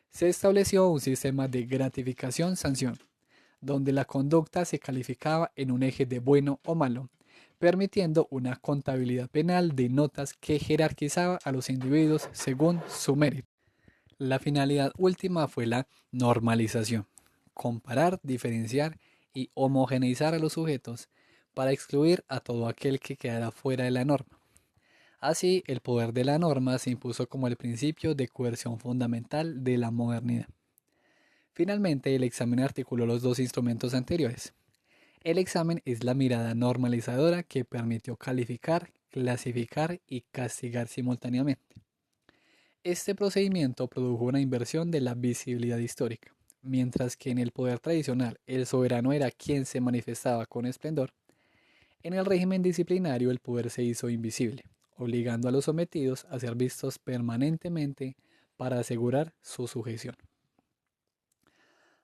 Se estableció un sistema de gratificación-sanción, donde la conducta se calificaba en un eje de bueno o malo, permitiendo una contabilidad penal de notas que jerarquizaba a los individuos según su mérito. La finalidad última fue la normalización: comparar, diferenciar y homogeneizar a los sujetos para excluir a todo aquel que quedara fuera de la norma. Así, el poder de la norma se impuso como el principio de coerción fundamental de la modernidad. Finalmente, el examen articuló los dos instrumentos anteriores. El examen es la mirada normalizadora que permitió calificar, clasificar y castigar simultáneamente. Este procedimiento produjo una inversión de la visibilidad histórica. Mientras que en el poder tradicional el soberano era quien se manifestaba con esplendor, en el régimen disciplinario el poder se hizo invisible, obligando a los sometidos a ser vistos permanentemente para asegurar su sujeción.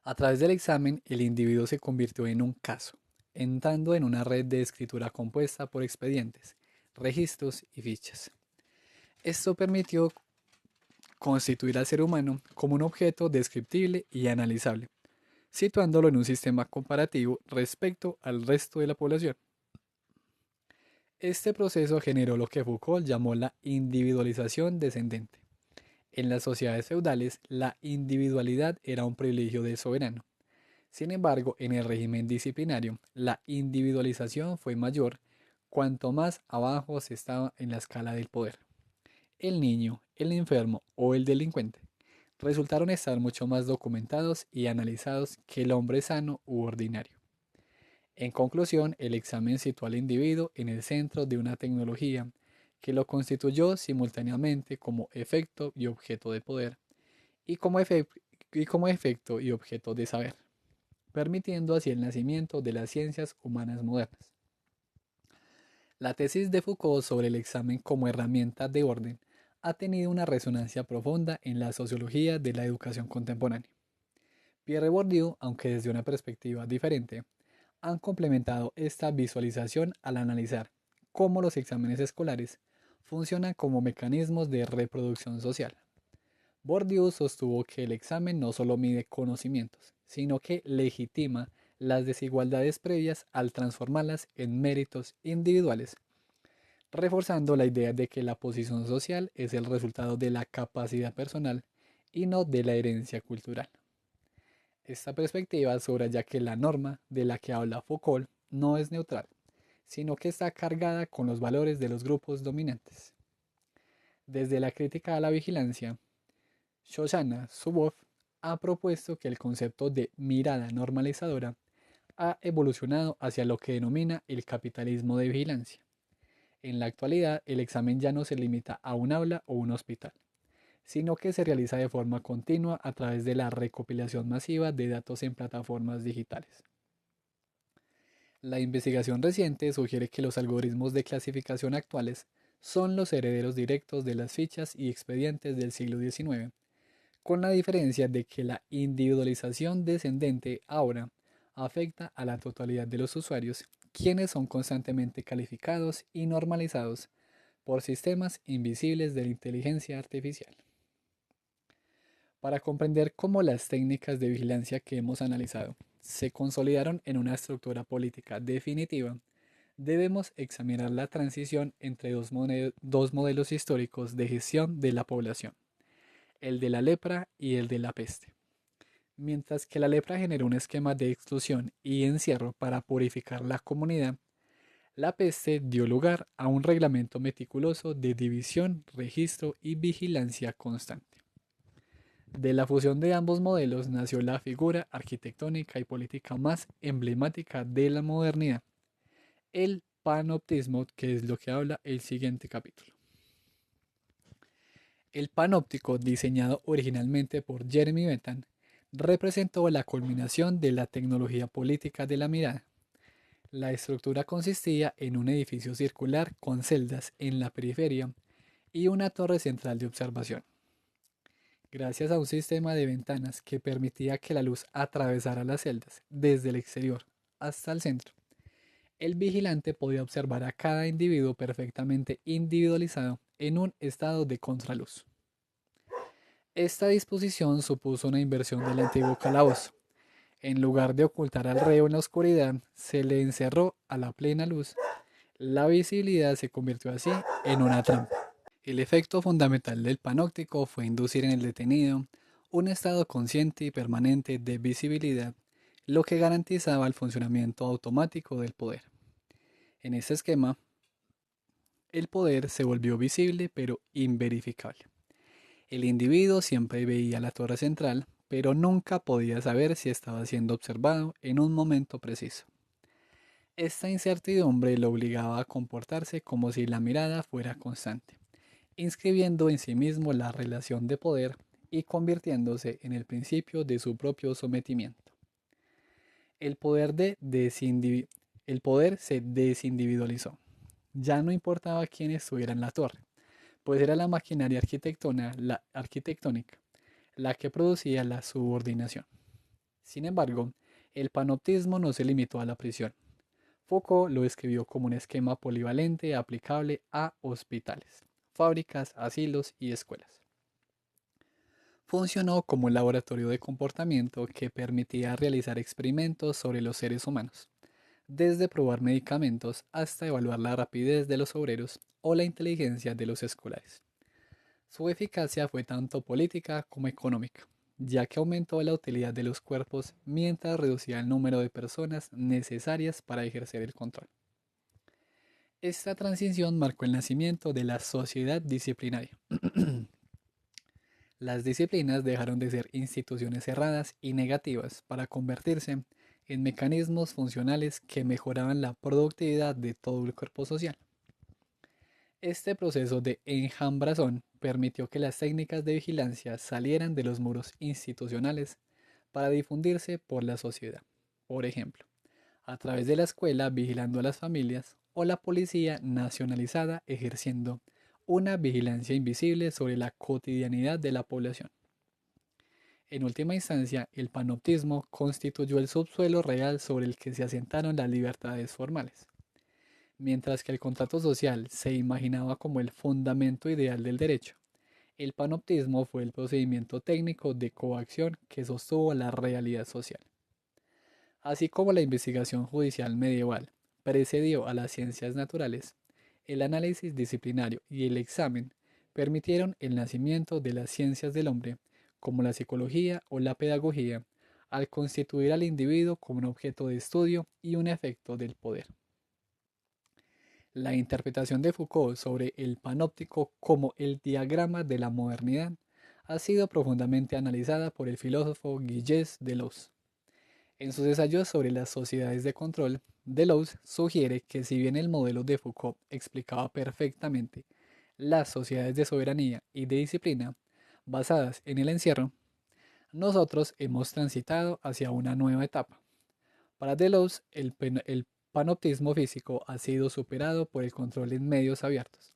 A través del examen, el individuo se convirtió en un caso, entrando en una red de escritura compuesta por expedientes, registros y fichas. Esto permitió constituir al ser humano como un objeto descriptible y analizable, situándolo en un sistema comparativo respecto al resto de la población. Este proceso generó lo que Foucault llamó la individualización descendente. En las sociedades feudales, la individualidad era un privilegio del soberano. Sin embargo, en el régimen disciplinario, la individualización fue mayor cuanto más abajo se estaba en la escala del poder. El niño, el enfermo o el delincuente resultaron estar mucho más documentados y analizados que el hombre sano u ordinario. En conclusión, el examen situó al individuo en el centro de una tecnología que lo constituyó simultáneamente como efecto y objeto de poder, y como efecto y objeto de saber, permitiendo así el nacimiento de las ciencias humanas modernas. La tesis de Foucault sobre el examen como herramienta de orden ha tenido una resonancia profunda en la sociología de la educación contemporánea. Pierre Bourdieu, aunque desde una perspectiva diferente, han complementado esta visualización al analizar cómo los exámenes escolares funcionan como mecanismos de reproducción social. Bourdieu sostuvo que el examen no solo mide conocimientos, sino que legitima las desigualdades previas al transformarlas en méritos individuales, reforzando la idea de que la posición social es el resultado de la capacidad personal y no de la herencia cultural. Esta perspectiva subraya que la norma de la que habla Foucault no es neutral, sino que está cargada con los valores de los grupos dominantes. Desde la crítica a la vigilancia, Shoshana Zuboff ha propuesto que el concepto de mirada normalizadora ha evolucionado hacia lo que denomina el capitalismo de vigilancia. En la actualidad, el examen ya no se limita a un aula o un hospital, sino que se realiza de forma continua a través de la recopilación masiva de datos en plataformas digitales. La investigación reciente sugiere que los algoritmos de clasificación actuales son los herederos directos de las fichas y expedientes del siglo XIX, con la diferencia de que la individualización descendente ahora afecta a la totalidad de los usuarios, quienes son constantemente calificados y normalizados por sistemas invisibles de la inteligencia artificial. Para comprender cómo las técnicas de vigilancia que hemos analizado se consolidaron en una estructura política definitiva, debemos examinar la transición entre dos modelos históricos de gestión de la población: el de la lepra y el de la peste. Mientras que la lepra generó un esquema de exclusión y encierro para purificar la comunidad, la peste dio lugar a un reglamento meticuloso de división, registro y vigilancia constante. De la fusión de ambos modelos nació la figura arquitectónica y política más emblemática de la modernidad: el panoptismo, que es lo que habla el siguiente capítulo. El panóptico, diseñado originalmente por Jeremy Bentham, representó la culminación de la tecnología política de la mirada. La estructura consistía en un edificio circular con celdas en la periferia y una torre central de observación. Gracias a un sistema de ventanas que permitía que la luz atravesara las celdas desde el exterior hasta el centro, el vigilante podía observar a cada individuo perfectamente individualizado en un estado de contraluz. Esta disposición supuso una inversión del antiguo calabozo. En lugar de ocultar al reo en la oscuridad, se le encerró a la plena luz. La visibilidad se convirtió así en una trampa. El efecto fundamental del panóptico fue inducir en el detenido un estado consciente y permanente de visibilidad, lo que garantizaba el funcionamiento automático del poder. En este esquema, el poder se volvió visible pero inverificable. El individuo siempre veía la torre central, pero nunca podía saber si estaba siendo observado en un momento preciso. Esta incertidumbre lo obligaba a comportarse como si la mirada fuera constante, inscribiendo en sí mismo la relación de poder y convirtiéndose en el principio de su propio sometimiento. El poder, el poder se desindividualizó. Ya no importaba quién estuviera en la torre, pues era la maquinaria arquitectónica la que producía la subordinación. Sin embargo, el panoptismo no se limitó a la prisión. Foucault lo escribió como un esquema polivalente aplicable a hospitales, fábricas, asilos y escuelas. Funcionó como un laboratorio de comportamiento que permitía realizar experimentos sobre los seres humanos, desde probar medicamentos hasta evaluar la rapidez de los obreros o la inteligencia de los escolares. Su eficacia fue tanto política como económica, ya que aumentó la utilidad de los cuerpos mientras reducía el número de personas necesarias para ejercer el control. Esta transición marcó el nacimiento de la sociedad disciplinaria. Las disciplinas dejaron de ser instituciones cerradas y negativas para convertirse en mecanismos funcionales que mejoraban la productividad de todo el cuerpo social. Este proceso de enjambrazón permitió que las técnicas de vigilancia salieran de los muros institucionales para difundirse por la sociedad. Por ejemplo, a través de la escuela vigilando a las familias o la policía nacionalizada ejerciendo una vigilancia invisible sobre la cotidianidad de la población. En última instancia, el panoptismo constituyó el subsuelo real sobre el que se asentaron las libertades formales. Mientras que el contrato social se imaginaba como el fundamento ideal del derecho, el panoptismo fue el procedimiento técnico de coacción que sostuvo la realidad social. Así como la investigación judicial medieval precedió a las ciencias naturales, el análisis disciplinario y el examen permitieron el nacimiento de las ciencias del hombre, como la psicología o la pedagogía, al constituir al individuo como un objeto de estudio y un efecto del poder. La interpretación de Foucault sobre el panóptico como el diagrama de la modernidad ha sido profundamente analizada por el filósofo Gilles Deleuze. En sus ensayos sobre las sociedades de control, Deleuze sugiere que si bien el modelo de Foucault explicaba perfectamente las sociedades de soberanía y de disciplina basadas en el encierro, nosotros hemos transitado hacia una nueva etapa. Para Deleuze, el panoptismo físico ha sido superado por el control en medios abiertos,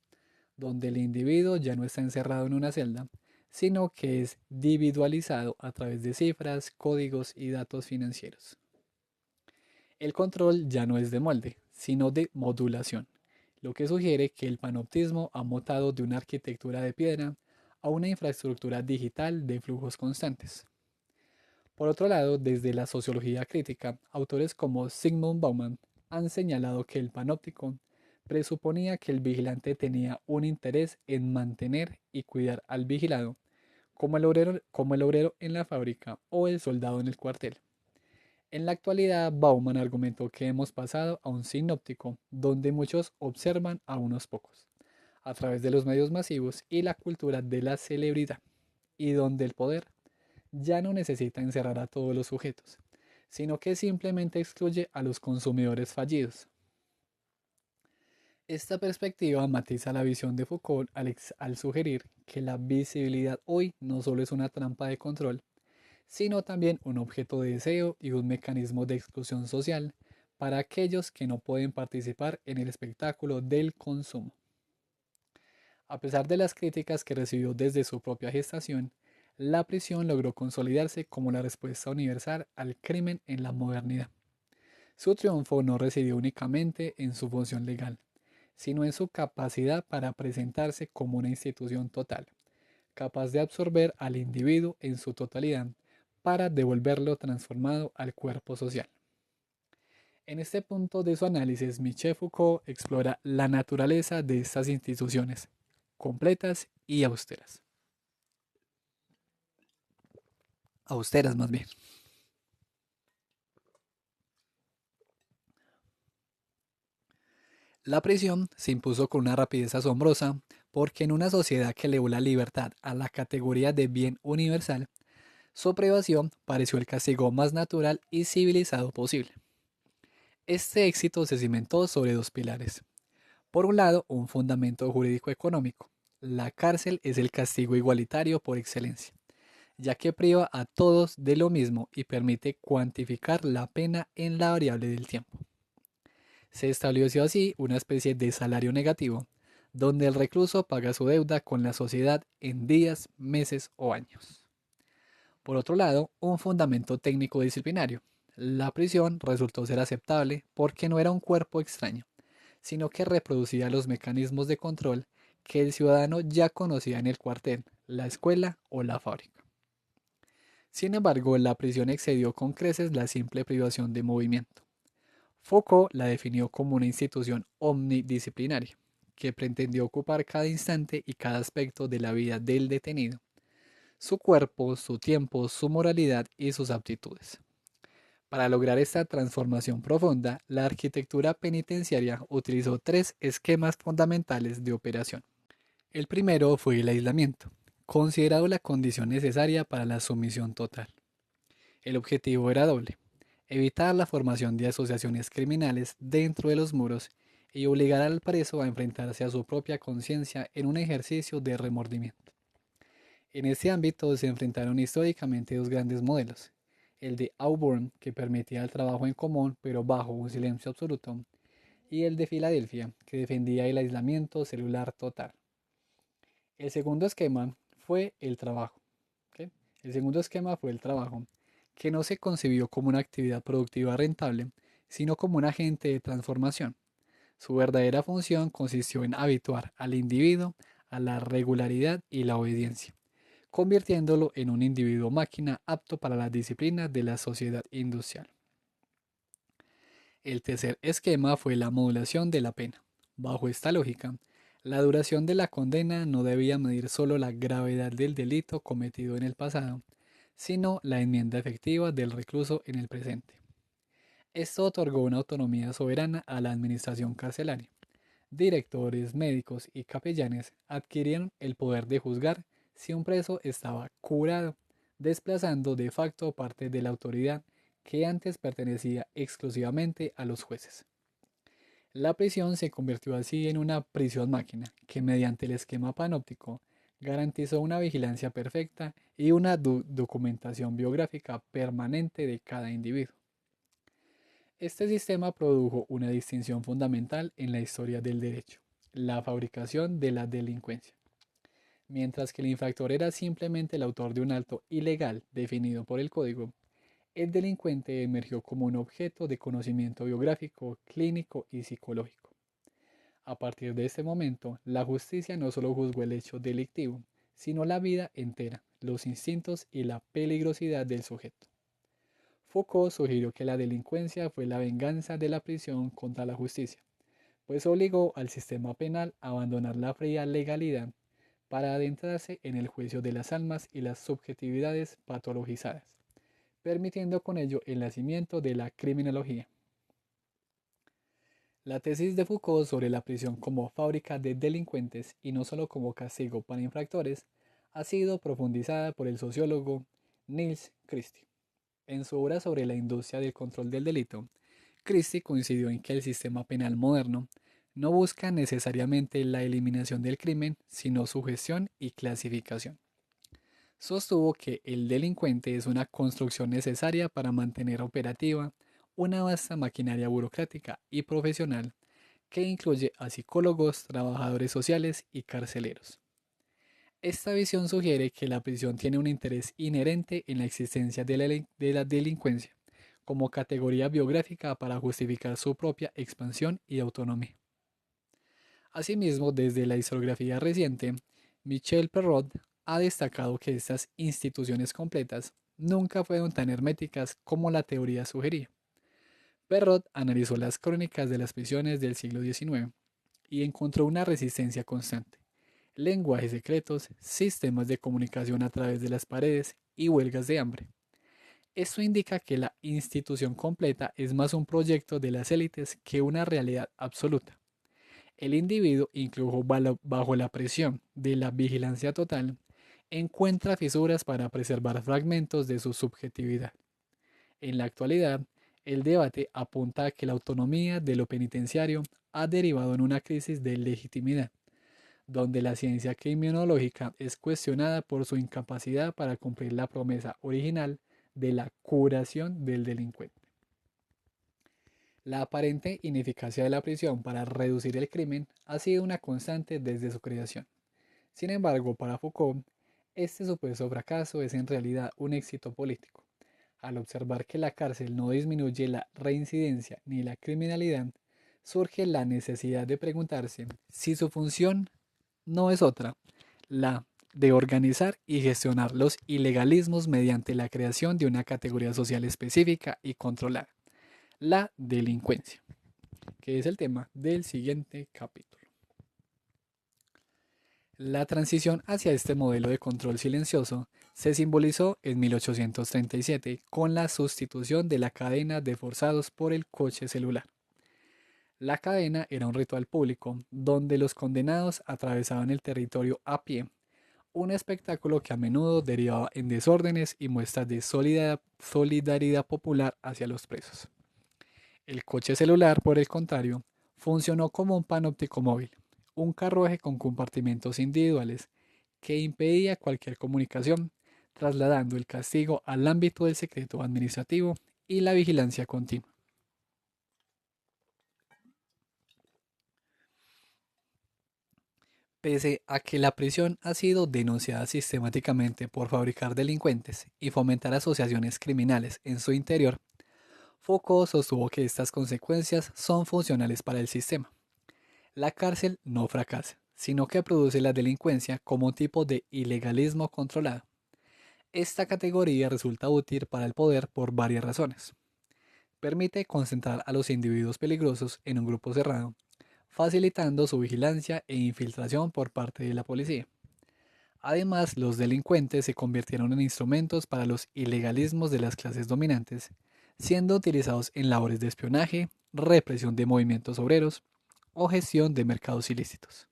donde el individuo ya no está encerrado en una celda, sino que es individualizado a través de cifras, códigos y datos financieros. El control ya no es de molde, sino de modulación, lo que sugiere que el panoptismo ha mutado de una arquitectura de piedra a una infraestructura digital de flujos constantes. Por otro lado, desde la sociología crítica, autores como Zygmunt Bauman han señalado que el panóptico presuponía que el vigilante tenía un interés en mantener y cuidar al vigilado, como el obrero en la fábrica o el soldado en el cuartel. En la actualidad, Bauman argumentó que hemos pasado a un sinóptico donde muchos observan a unos pocos, a través de los medios masivos y la cultura de la celebridad, y donde el poder ya no necesita encerrar a todos los sujetos, sino que simplemente excluye a los consumidores fallidos. Esta perspectiva matiza la visión de Foucault al sugerir que la visibilidad hoy no solo es una trampa de control, sino también un objeto de deseo y un mecanismo de exclusión social para aquellos que no pueden participar en el espectáculo del consumo. A pesar de las críticas que recibió desde su propia gestación, la prisión logró consolidarse como la respuesta universal al crimen en la modernidad. Su triunfo no residió únicamente en su función legal, sino en su capacidad para presentarse como una institución total, capaz de absorber al individuo en su totalidad para devolverlo transformado al cuerpo social. En este punto de su análisis, Michel Foucault explora la naturaleza de estas instituciones, completas y austeras. Austeras más bien. La prisión se impuso con una rapidez asombrosa porque en una sociedad que elevó la libertad a la categoría de bien universal, su privación pareció el castigo más natural y civilizado posible. Este éxito se cimentó sobre dos pilares. Por un lado, un fundamento jurídico económico. La cárcel es el castigo igualitario por excelencia, ya que priva a todos de lo mismo y permite cuantificar la pena en la variable del tiempo. Se estableció así una especie de salario negativo, donde el recluso paga su deuda con la sociedad en días, meses o años. Por otro lado, un fundamento técnico disciplinario. La prisión resultó ser aceptable porque no era un cuerpo extraño, sino que reproducía los mecanismos de control que el ciudadano ya conocía en el cuartel, la escuela o la fábrica. Sin embargo, la prisión excedió con creces la simple privación de movimiento. Foucault la definió como una institución omnidisciplinaria, que pretendió ocupar cada instante y cada aspecto de la vida del detenido, su cuerpo, su tiempo, su moralidad y sus aptitudes. Para lograr esta transformación profunda, la arquitectura penitenciaria utilizó tres esquemas fundamentales de operación. El primero fue el aislamiento, considerado la condición necesaria para la sumisión total. El objetivo era doble: evitar la formación de asociaciones criminales dentro de los muros y obligar al preso a enfrentarse a su propia conciencia en un ejercicio de remordimiento. En este ámbito se enfrentaron históricamente dos grandes modelos: el de Auburn, que permitía el trabajo en común pero bajo un silencio absoluto, y el de Filadelfia, que defendía el aislamiento celular total. El segundo esquema fue el trabajo. ¿Ok? El segundo esquema fue el trabajo, que no se concibió como una actividad productiva rentable, sino como un agente de transformación. Su verdadera función consistió en habituar al individuo a la regularidad y la obediencia, convirtiéndolo en un individuo máquina apto para la disciplina de la sociedad industrial. El tercer esquema fue la modulación de la pena. Bajo esta lógica, la duración de la condena no debía medir solo la gravedad del delito cometido en el pasado, sino la enmienda efectiva del recluso en el presente. Esto otorgó una autonomía soberana a la administración carcelaria. Directores, médicos y capellanes adquirieron el poder de juzgar si un preso estaba curado, desplazando de facto parte de la autoridad que antes pertenecía exclusivamente a los jueces. La prisión se convirtió así en una prisión máquina que, mediante el esquema panóptico, garantizó una vigilancia perfecta y una documentación biográfica permanente de cada individuo. Este sistema produjo una distinción fundamental en la historia del derecho: la fabricación de la delincuencia. Mientras que el infractor era simplemente el autor de un acto ilegal definido por el código, el delincuente emergió como un objeto de conocimiento biográfico, clínico y psicológico. A partir de este momento, la justicia no solo juzgó el hecho delictivo, sino la vida entera, los instintos y la peligrosidad del sujeto. Foucault sugirió que la delincuencia fue la venganza de la prisión contra la justicia, pues obligó al sistema penal a abandonar la fría legalidad para adentrarse en el juicio de las almas y las subjetividades patologizadas, permitiendo con ello el nacimiento de la criminología. La tesis de Foucault sobre la prisión como fábrica de delincuentes y no solo como castigo para infractores ha sido profundizada por el sociólogo Niels Christie. En su obra sobre la industria del control del delito, Christie coincidió en que el sistema penal moderno no busca necesariamente la eliminación del crimen, sino su gestión y clasificación. Sostuvo que el delincuente es una construcción necesaria para mantener operativa una vasta maquinaria burocrática y profesional que incluye a psicólogos, trabajadores sociales y carceleros. Esta visión sugiere que la prisión tiene un interés inherente en la existencia de la delincuencia como categoría biográfica para justificar su propia expansión y autonomía. Asimismo, desde la historiografía reciente, Michel Perrot ha destacado que estas instituciones completas nunca fueron tan herméticas como la teoría sugería. Perrot analizó las crónicas de las prisiones del siglo XIX y encontró una resistencia constante, lenguajes secretos, sistemas de comunicación a través de las paredes y huelgas de hambre. Esto indica que la institución completa es más un proyecto de las élites que una realidad absoluta. El individuo, incluso bajo la presión de la vigilancia total, encuentra fisuras para preservar fragmentos de su subjetividad. En la actualidad, el debate apunta a que la autonomía de lo penitenciario ha derivado en una crisis de legitimidad, donde la ciencia criminológica es cuestionada por su incapacidad para cumplir la promesa original de la curación del delincuente. La aparente ineficacia de la prisión para reducir el crimen ha sido una constante desde su creación. Sin embargo, para Foucault, este supuesto fracaso es en realidad un éxito político. Al observar que la cárcel no disminuye la reincidencia ni la criminalidad, surge la necesidad de preguntarse si su función no es otra, la de organizar y gestionar los ilegalismos mediante la creación de una categoría social específica y controlada, la delincuencia, que es el tema del siguiente capítulo. La transición hacia este modelo de control silencioso se simbolizó en 1837 con la sustitución de la cadena de forzados por el coche celular. La cadena era un ritual público donde los condenados atravesaban el territorio a pie, un espectáculo que a menudo derivaba en desórdenes y muestras de solidaridad popular hacia los presos. El coche celular, por el contrario, funcionó como un panóptico móvil, un carruaje con compartimentos individuales que impedía cualquier comunicación, trasladando el castigo al ámbito del secreto administrativo y la vigilancia continua. Pese a que la prisión ha sido denunciada sistemáticamente por fabricar delincuentes y fomentar asociaciones criminales en su interior, Foucault sostuvo que estas consecuencias son funcionales para el sistema. La cárcel no fracasa, sino que produce la delincuencia como un tipo de ilegalismo controlado. Esta categoría resulta útil para el poder por varias razones. Permite concentrar a los individuos peligrosos en un grupo cerrado, facilitando su vigilancia e infiltración por parte de la policía. Además, los delincuentes se convirtieron en instrumentos para los ilegalismos de las clases dominantes, siendo utilizados en labores de espionaje, represión de movimientos obreros o gestión de mercados ilícitos.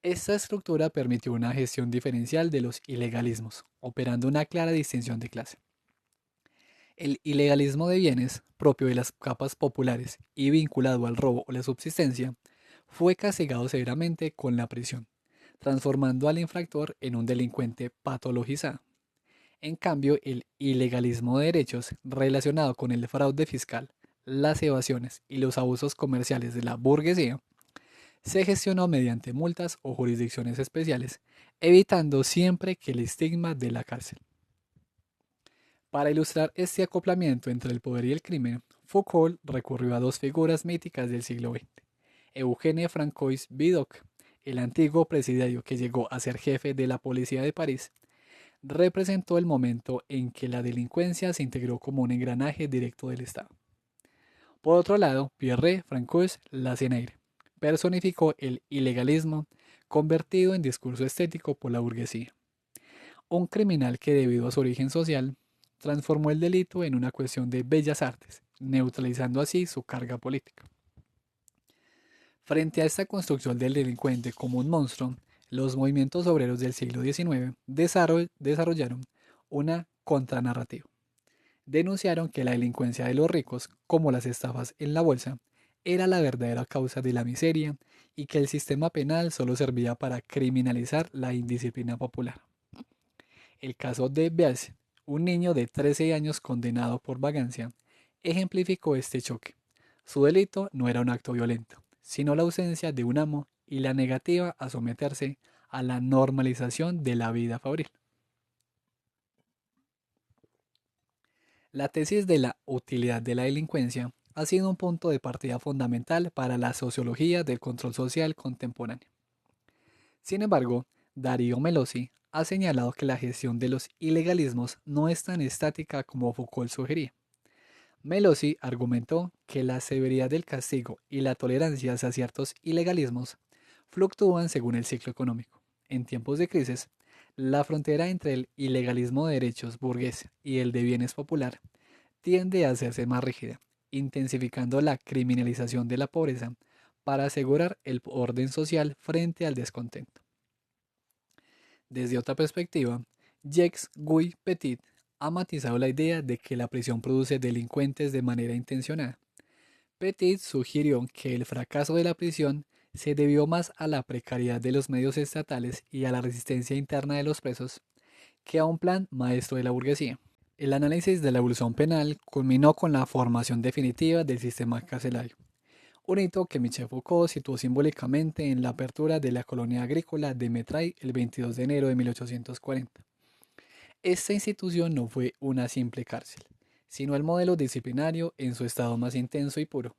Esta estructura permitió una gestión diferencial de los ilegalismos, operando una clara distinción de clase. El ilegalismo de bienes, propio de las capas populares y vinculado al robo o la subsistencia, fue castigado severamente con la prisión, transformando al infractor en un delincuente patologizado. En cambio, el ilegalismo de derechos relacionado con el fraude fiscal, las evasiones y los abusos comerciales de la burguesía se gestionó mediante multas o jurisdicciones especiales, evitando siempre que el estigma de la cárcel. Para ilustrar este acoplamiento entre el poder y el crimen, Foucault recurrió a dos figuras míticas del siglo XX. Eugène Francois Vidocq, el antiguo presidiario que llegó a ser jefe de la policía de París, representó el momento en que la delincuencia se integró como un engranaje directo del Estado. Por otro lado, Pierre Francois Lacenagre personificó el ilegalismo convertido en discurso estético por la burguesía. Un criminal que debido a su origen social transformó el delito en una cuestión de bellas artes, neutralizando así su carga política. Frente a esta construcción del delincuente como un monstruo, los movimientos obreros del siglo XIX desarrollaron una contranarrativa. Denunciaron que la delincuencia de los ricos, como las estafas en la bolsa, era la verdadera causa de la miseria y que el sistema penal solo servía para criminalizar la indisciplina popular. El caso de Beas, un niño de 13 años condenado por vagancia, ejemplificó este choque. Su delito no era un acto violento, sino la ausencia de un amo y la negativa a someterse a la normalización de la vida fabril. La tesis de la utilidad de la delincuencia ha sido un punto de partida fundamental para la sociología del control social contemporáneo. Sin embargo, Darío Melosi ha señalado que la gestión de los ilegalismos no es tan estática como Foucault sugería. Melosi argumentó que la severidad del castigo y la tolerancia hacia ciertos ilegalismos fluctúan según el ciclo económico. En tiempos de crisis, la frontera entre el ilegalismo de derechos burgués y el de bienes popular tiende a hacerse más rígida, intensificando la criminalización de la pobreza para asegurar el orden social frente al descontento. Desde otra perspectiva, Jacques Guy Petit ha matizado la idea de que la prisión produce delincuentes de manera intencionada. Petit sugirió que el fracaso de la prisión se debió más a la precariedad de los medios estatales y a la resistencia interna de los presos que a un plan maestro de la burguesía. El análisis de la evolución penal culminó con la formación definitiva del sistema carcelario, un hito que Michel Foucault situó simbólicamente en la apertura de la colonia agrícola de Metrailles el 22 de enero de 1840. Esta institución no fue una simple cárcel, sino el modelo disciplinario en su estado más intenso y puro,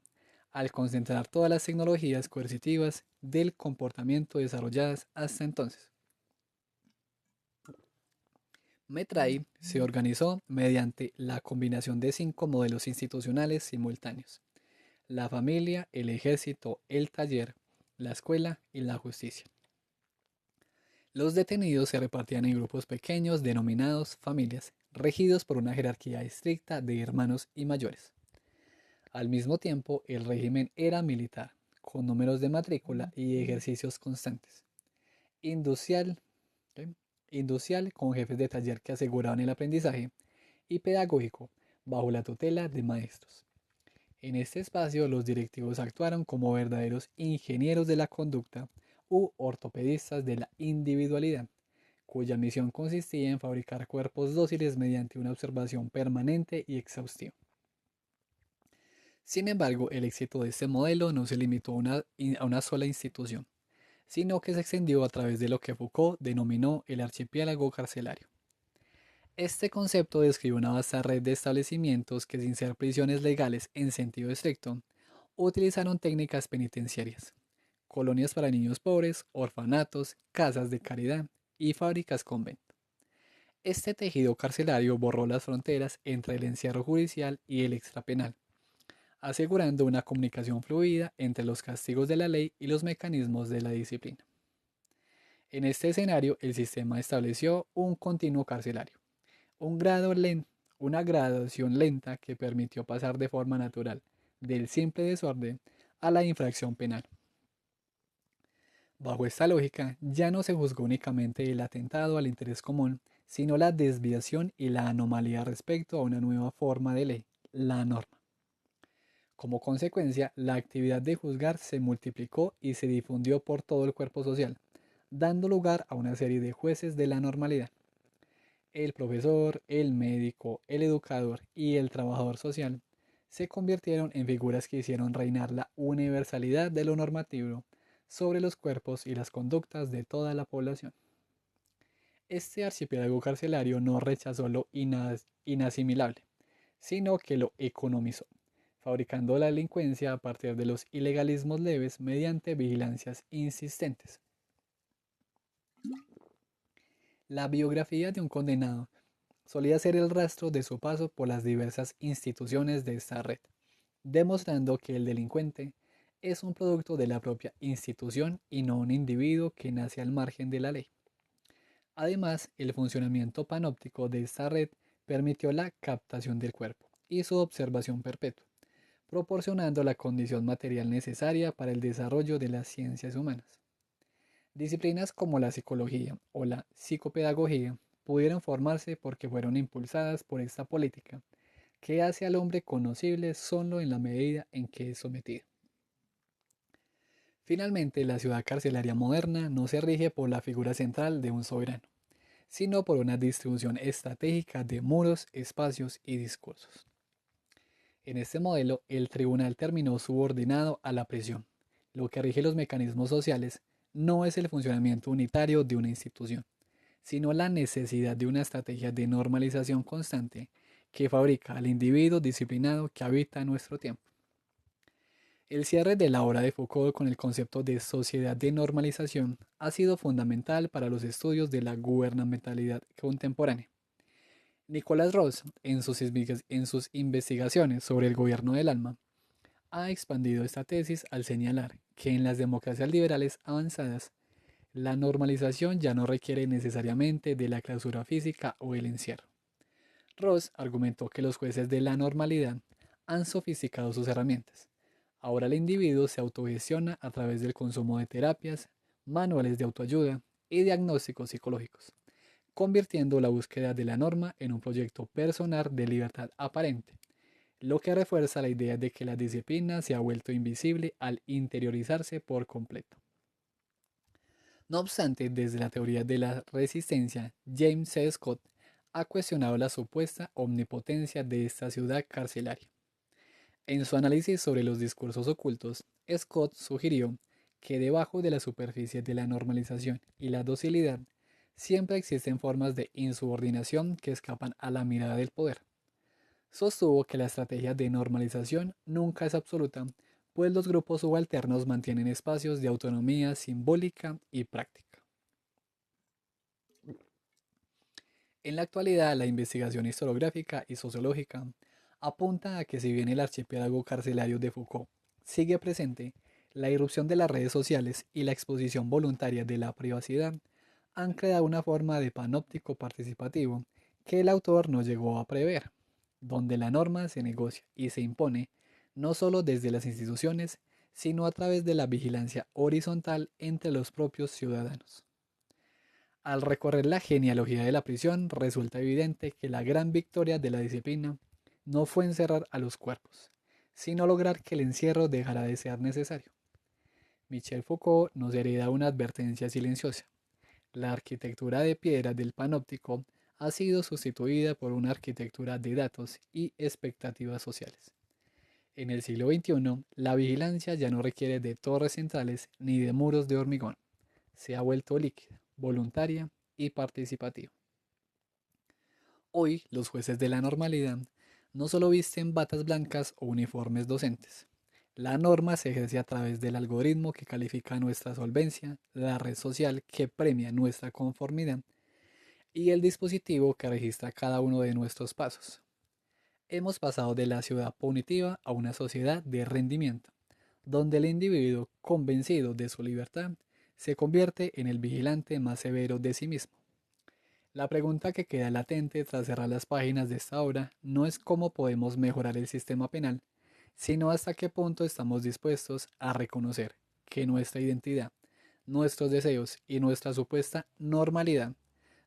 al concentrar todas las tecnologías coercitivas del comportamiento desarrolladas hasta entonces. Metrailles se organizó mediante la combinación de 5 modelos institucionales simultáneos: la familia, el ejército, el taller, la escuela y la justicia. Los detenidos se repartían en grupos pequeños denominados familias, regidos por una jerarquía estricta de hermanos y mayores. Al mismo tiempo, el régimen era militar, con números de matrícula y ejercicios constantes. Industrial, ¿ok? Industrial, con jefes de taller que aseguraban el aprendizaje, y pedagógico, bajo la tutela de maestros. En este espacio, los directivos actuaron como verdaderos ingenieros de la conducta u ortopedistas de la individualidad, cuya misión consistía en fabricar cuerpos dóciles mediante una observación permanente y exhaustiva. Sin embargo, el éxito de este modelo no se limitó a una sola institución, sino que se extendió a través de lo que Foucault denominó el archipiélago carcelario. Este concepto describe una vasta red de establecimientos que, sin ser prisiones legales en sentido estricto, utilizaron técnicas penitenciarias, colonias para niños pobres, orfanatos, casas de caridad y fábricas convento. Este tejido carcelario borró las fronteras entre el encierro judicial y el extrapenal, asegurando una comunicación fluida entre los castigos de la ley y los mecanismos de la disciplina. En este escenario, el sistema estableció un continuo carcelario, un grado una graduación lenta que permitió pasar de forma natural del simple desorden a la infracción penal. Bajo esta lógica, ya no se juzgó únicamente el atentado al interés común, sino la desviación y la anomalía respecto a una nueva forma de ley, la norma. Como consecuencia, la actividad de juzgar se multiplicó y se difundió por todo el cuerpo social, dando lugar a una serie de jueces de la normalidad. El profesor, el médico, el educador y el trabajador social se convirtieron en figuras que hicieron reinar la universalidad de lo normativo sobre los cuerpos y las conductas de toda la población. Este archipiélago carcelario no rechazó lo inasimilable, sino que lo economizó, fabricando la delincuencia a partir de los ilegalismos leves mediante vigilancias insistentes. La biografía de un condenado solía ser el rastro de su paso por las diversas instituciones de esta red, demostrando que el delincuente es un producto de la propia institución y no un individuo que nace al margen de la ley. Además, el funcionamiento panóptico de esta red permitió la captación del cuerpo y su observación perpetua, proporcionando la condición material necesaria para el desarrollo de las ciencias humanas. Disciplinas como la psicología o la psicopedagogía pudieron formarse porque fueron impulsadas por esta política, que hace al hombre conocible solo en la medida en que es sometido. Finalmente, la ciudad carcelaria moderna no se rige por la figura central de un soberano, sino por una distribución estratégica de muros, espacios y discursos. En este modelo, el tribunal terminó subordinado a la prisión. Lo que rige los mecanismos sociales no es el funcionamiento unitario de una institución, sino la necesidad de una estrategia de normalización constante que fabrica al individuo disciplinado que habita nuestro tiempo. El cierre de la obra de Foucault con el concepto de sociedad de normalización ha sido fundamental para los estudios de la gubernamentalidad contemporánea. Nicolas Ross, en sus investigaciones sobre el gobierno del alma, ha expandido esta tesis al señalar que en las democracias liberales avanzadas, la normalización ya no requiere necesariamente de la clausura física o el encierro. Ross argumentó que los jueces de la normalidad han sofisticado sus herramientas. Ahora el individuo se autogestiona a través del consumo de terapias, manuales de autoayuda y diagnósticos psicológicos, convirtiendo la búsqueda de la norma en un proyecto personal de libertad aparente, lo que refuerza la idea de que la disciplina se ha vuelto invisible al interiorizarse por completo. No obstante, desde la teoría de la resistencia, James C. Scott ha cuestionado la supuesta omnipotencia de esta ciudad carcelaria. En su análisis sobre los discursos ocultos, Scott sugirió que debajo de la superficie de la normalización y la docilidad siempre existen formas de insubordinación que escapan a la mirada del poder. Sostuvo que la estrategia de normalización nunca es absoluta, pues los grupos subalternos mantienen espacios de autonomía simbólica y práctica. En la actualidad, la investigación historiográfica y sociológica apunta a que si bien el archipiélago carcelario de Foucault sigue presente, la irrupción de las redes sociales y la exposición voluntaria de la privacidad han creado una forma de panóptico participativo que el autor no llegó a prever, donde la norma se negocia y se impone no solo desde las instituciones, sino a través de la vigilancia horizontal entre los propios ciudadanos. Al recorrer la genealogía de la prisión, resulta evidente que la gran victoria de la disciplina no fue encerrar a los cuerpos, sino lograr que el encierro dejara de ser necesario. Michel Foucault nos hereda una advertencia silenciosa. La arquitectura de piedra del panóptico ha sido sustituida por una arquitectura de datos y expectativas sociales. En el siglo XXI, la vigilancia ya no requiere de torres centrales ni de muros de hormigón. Se ha vuelto líquida, voluntaria y participativa. Hoy, los jueces de la normalidad no solo visten batas blancas o uniformes docentes. La norma se ejerce a través del algoritmo que califica nuestra solvencia, la red social que premia nuestra conformidad y el dispositivo que registra cada uno de nuestros pasos. Hemos pasado de la ciudad punitiva a una sociedad de rendimiento, donde el individuo, convencido de su libertad, se convierte en el vigilante más severo de sí mismo. La pregunta que queda latente tras cerrar las páginas de esta obra no es cómo podemos mejorar el sistema penal, sino hasta qué punto estamos dispuestos a reconocer que nuestra identidad, nuestros deseos y nuestra supuesta normalidad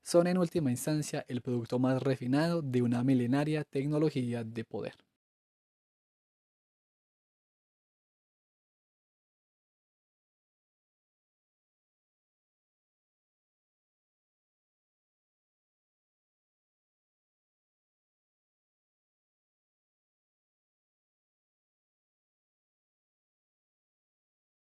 son en última instancia el producto más refinado de una milenaria tecnología de poder.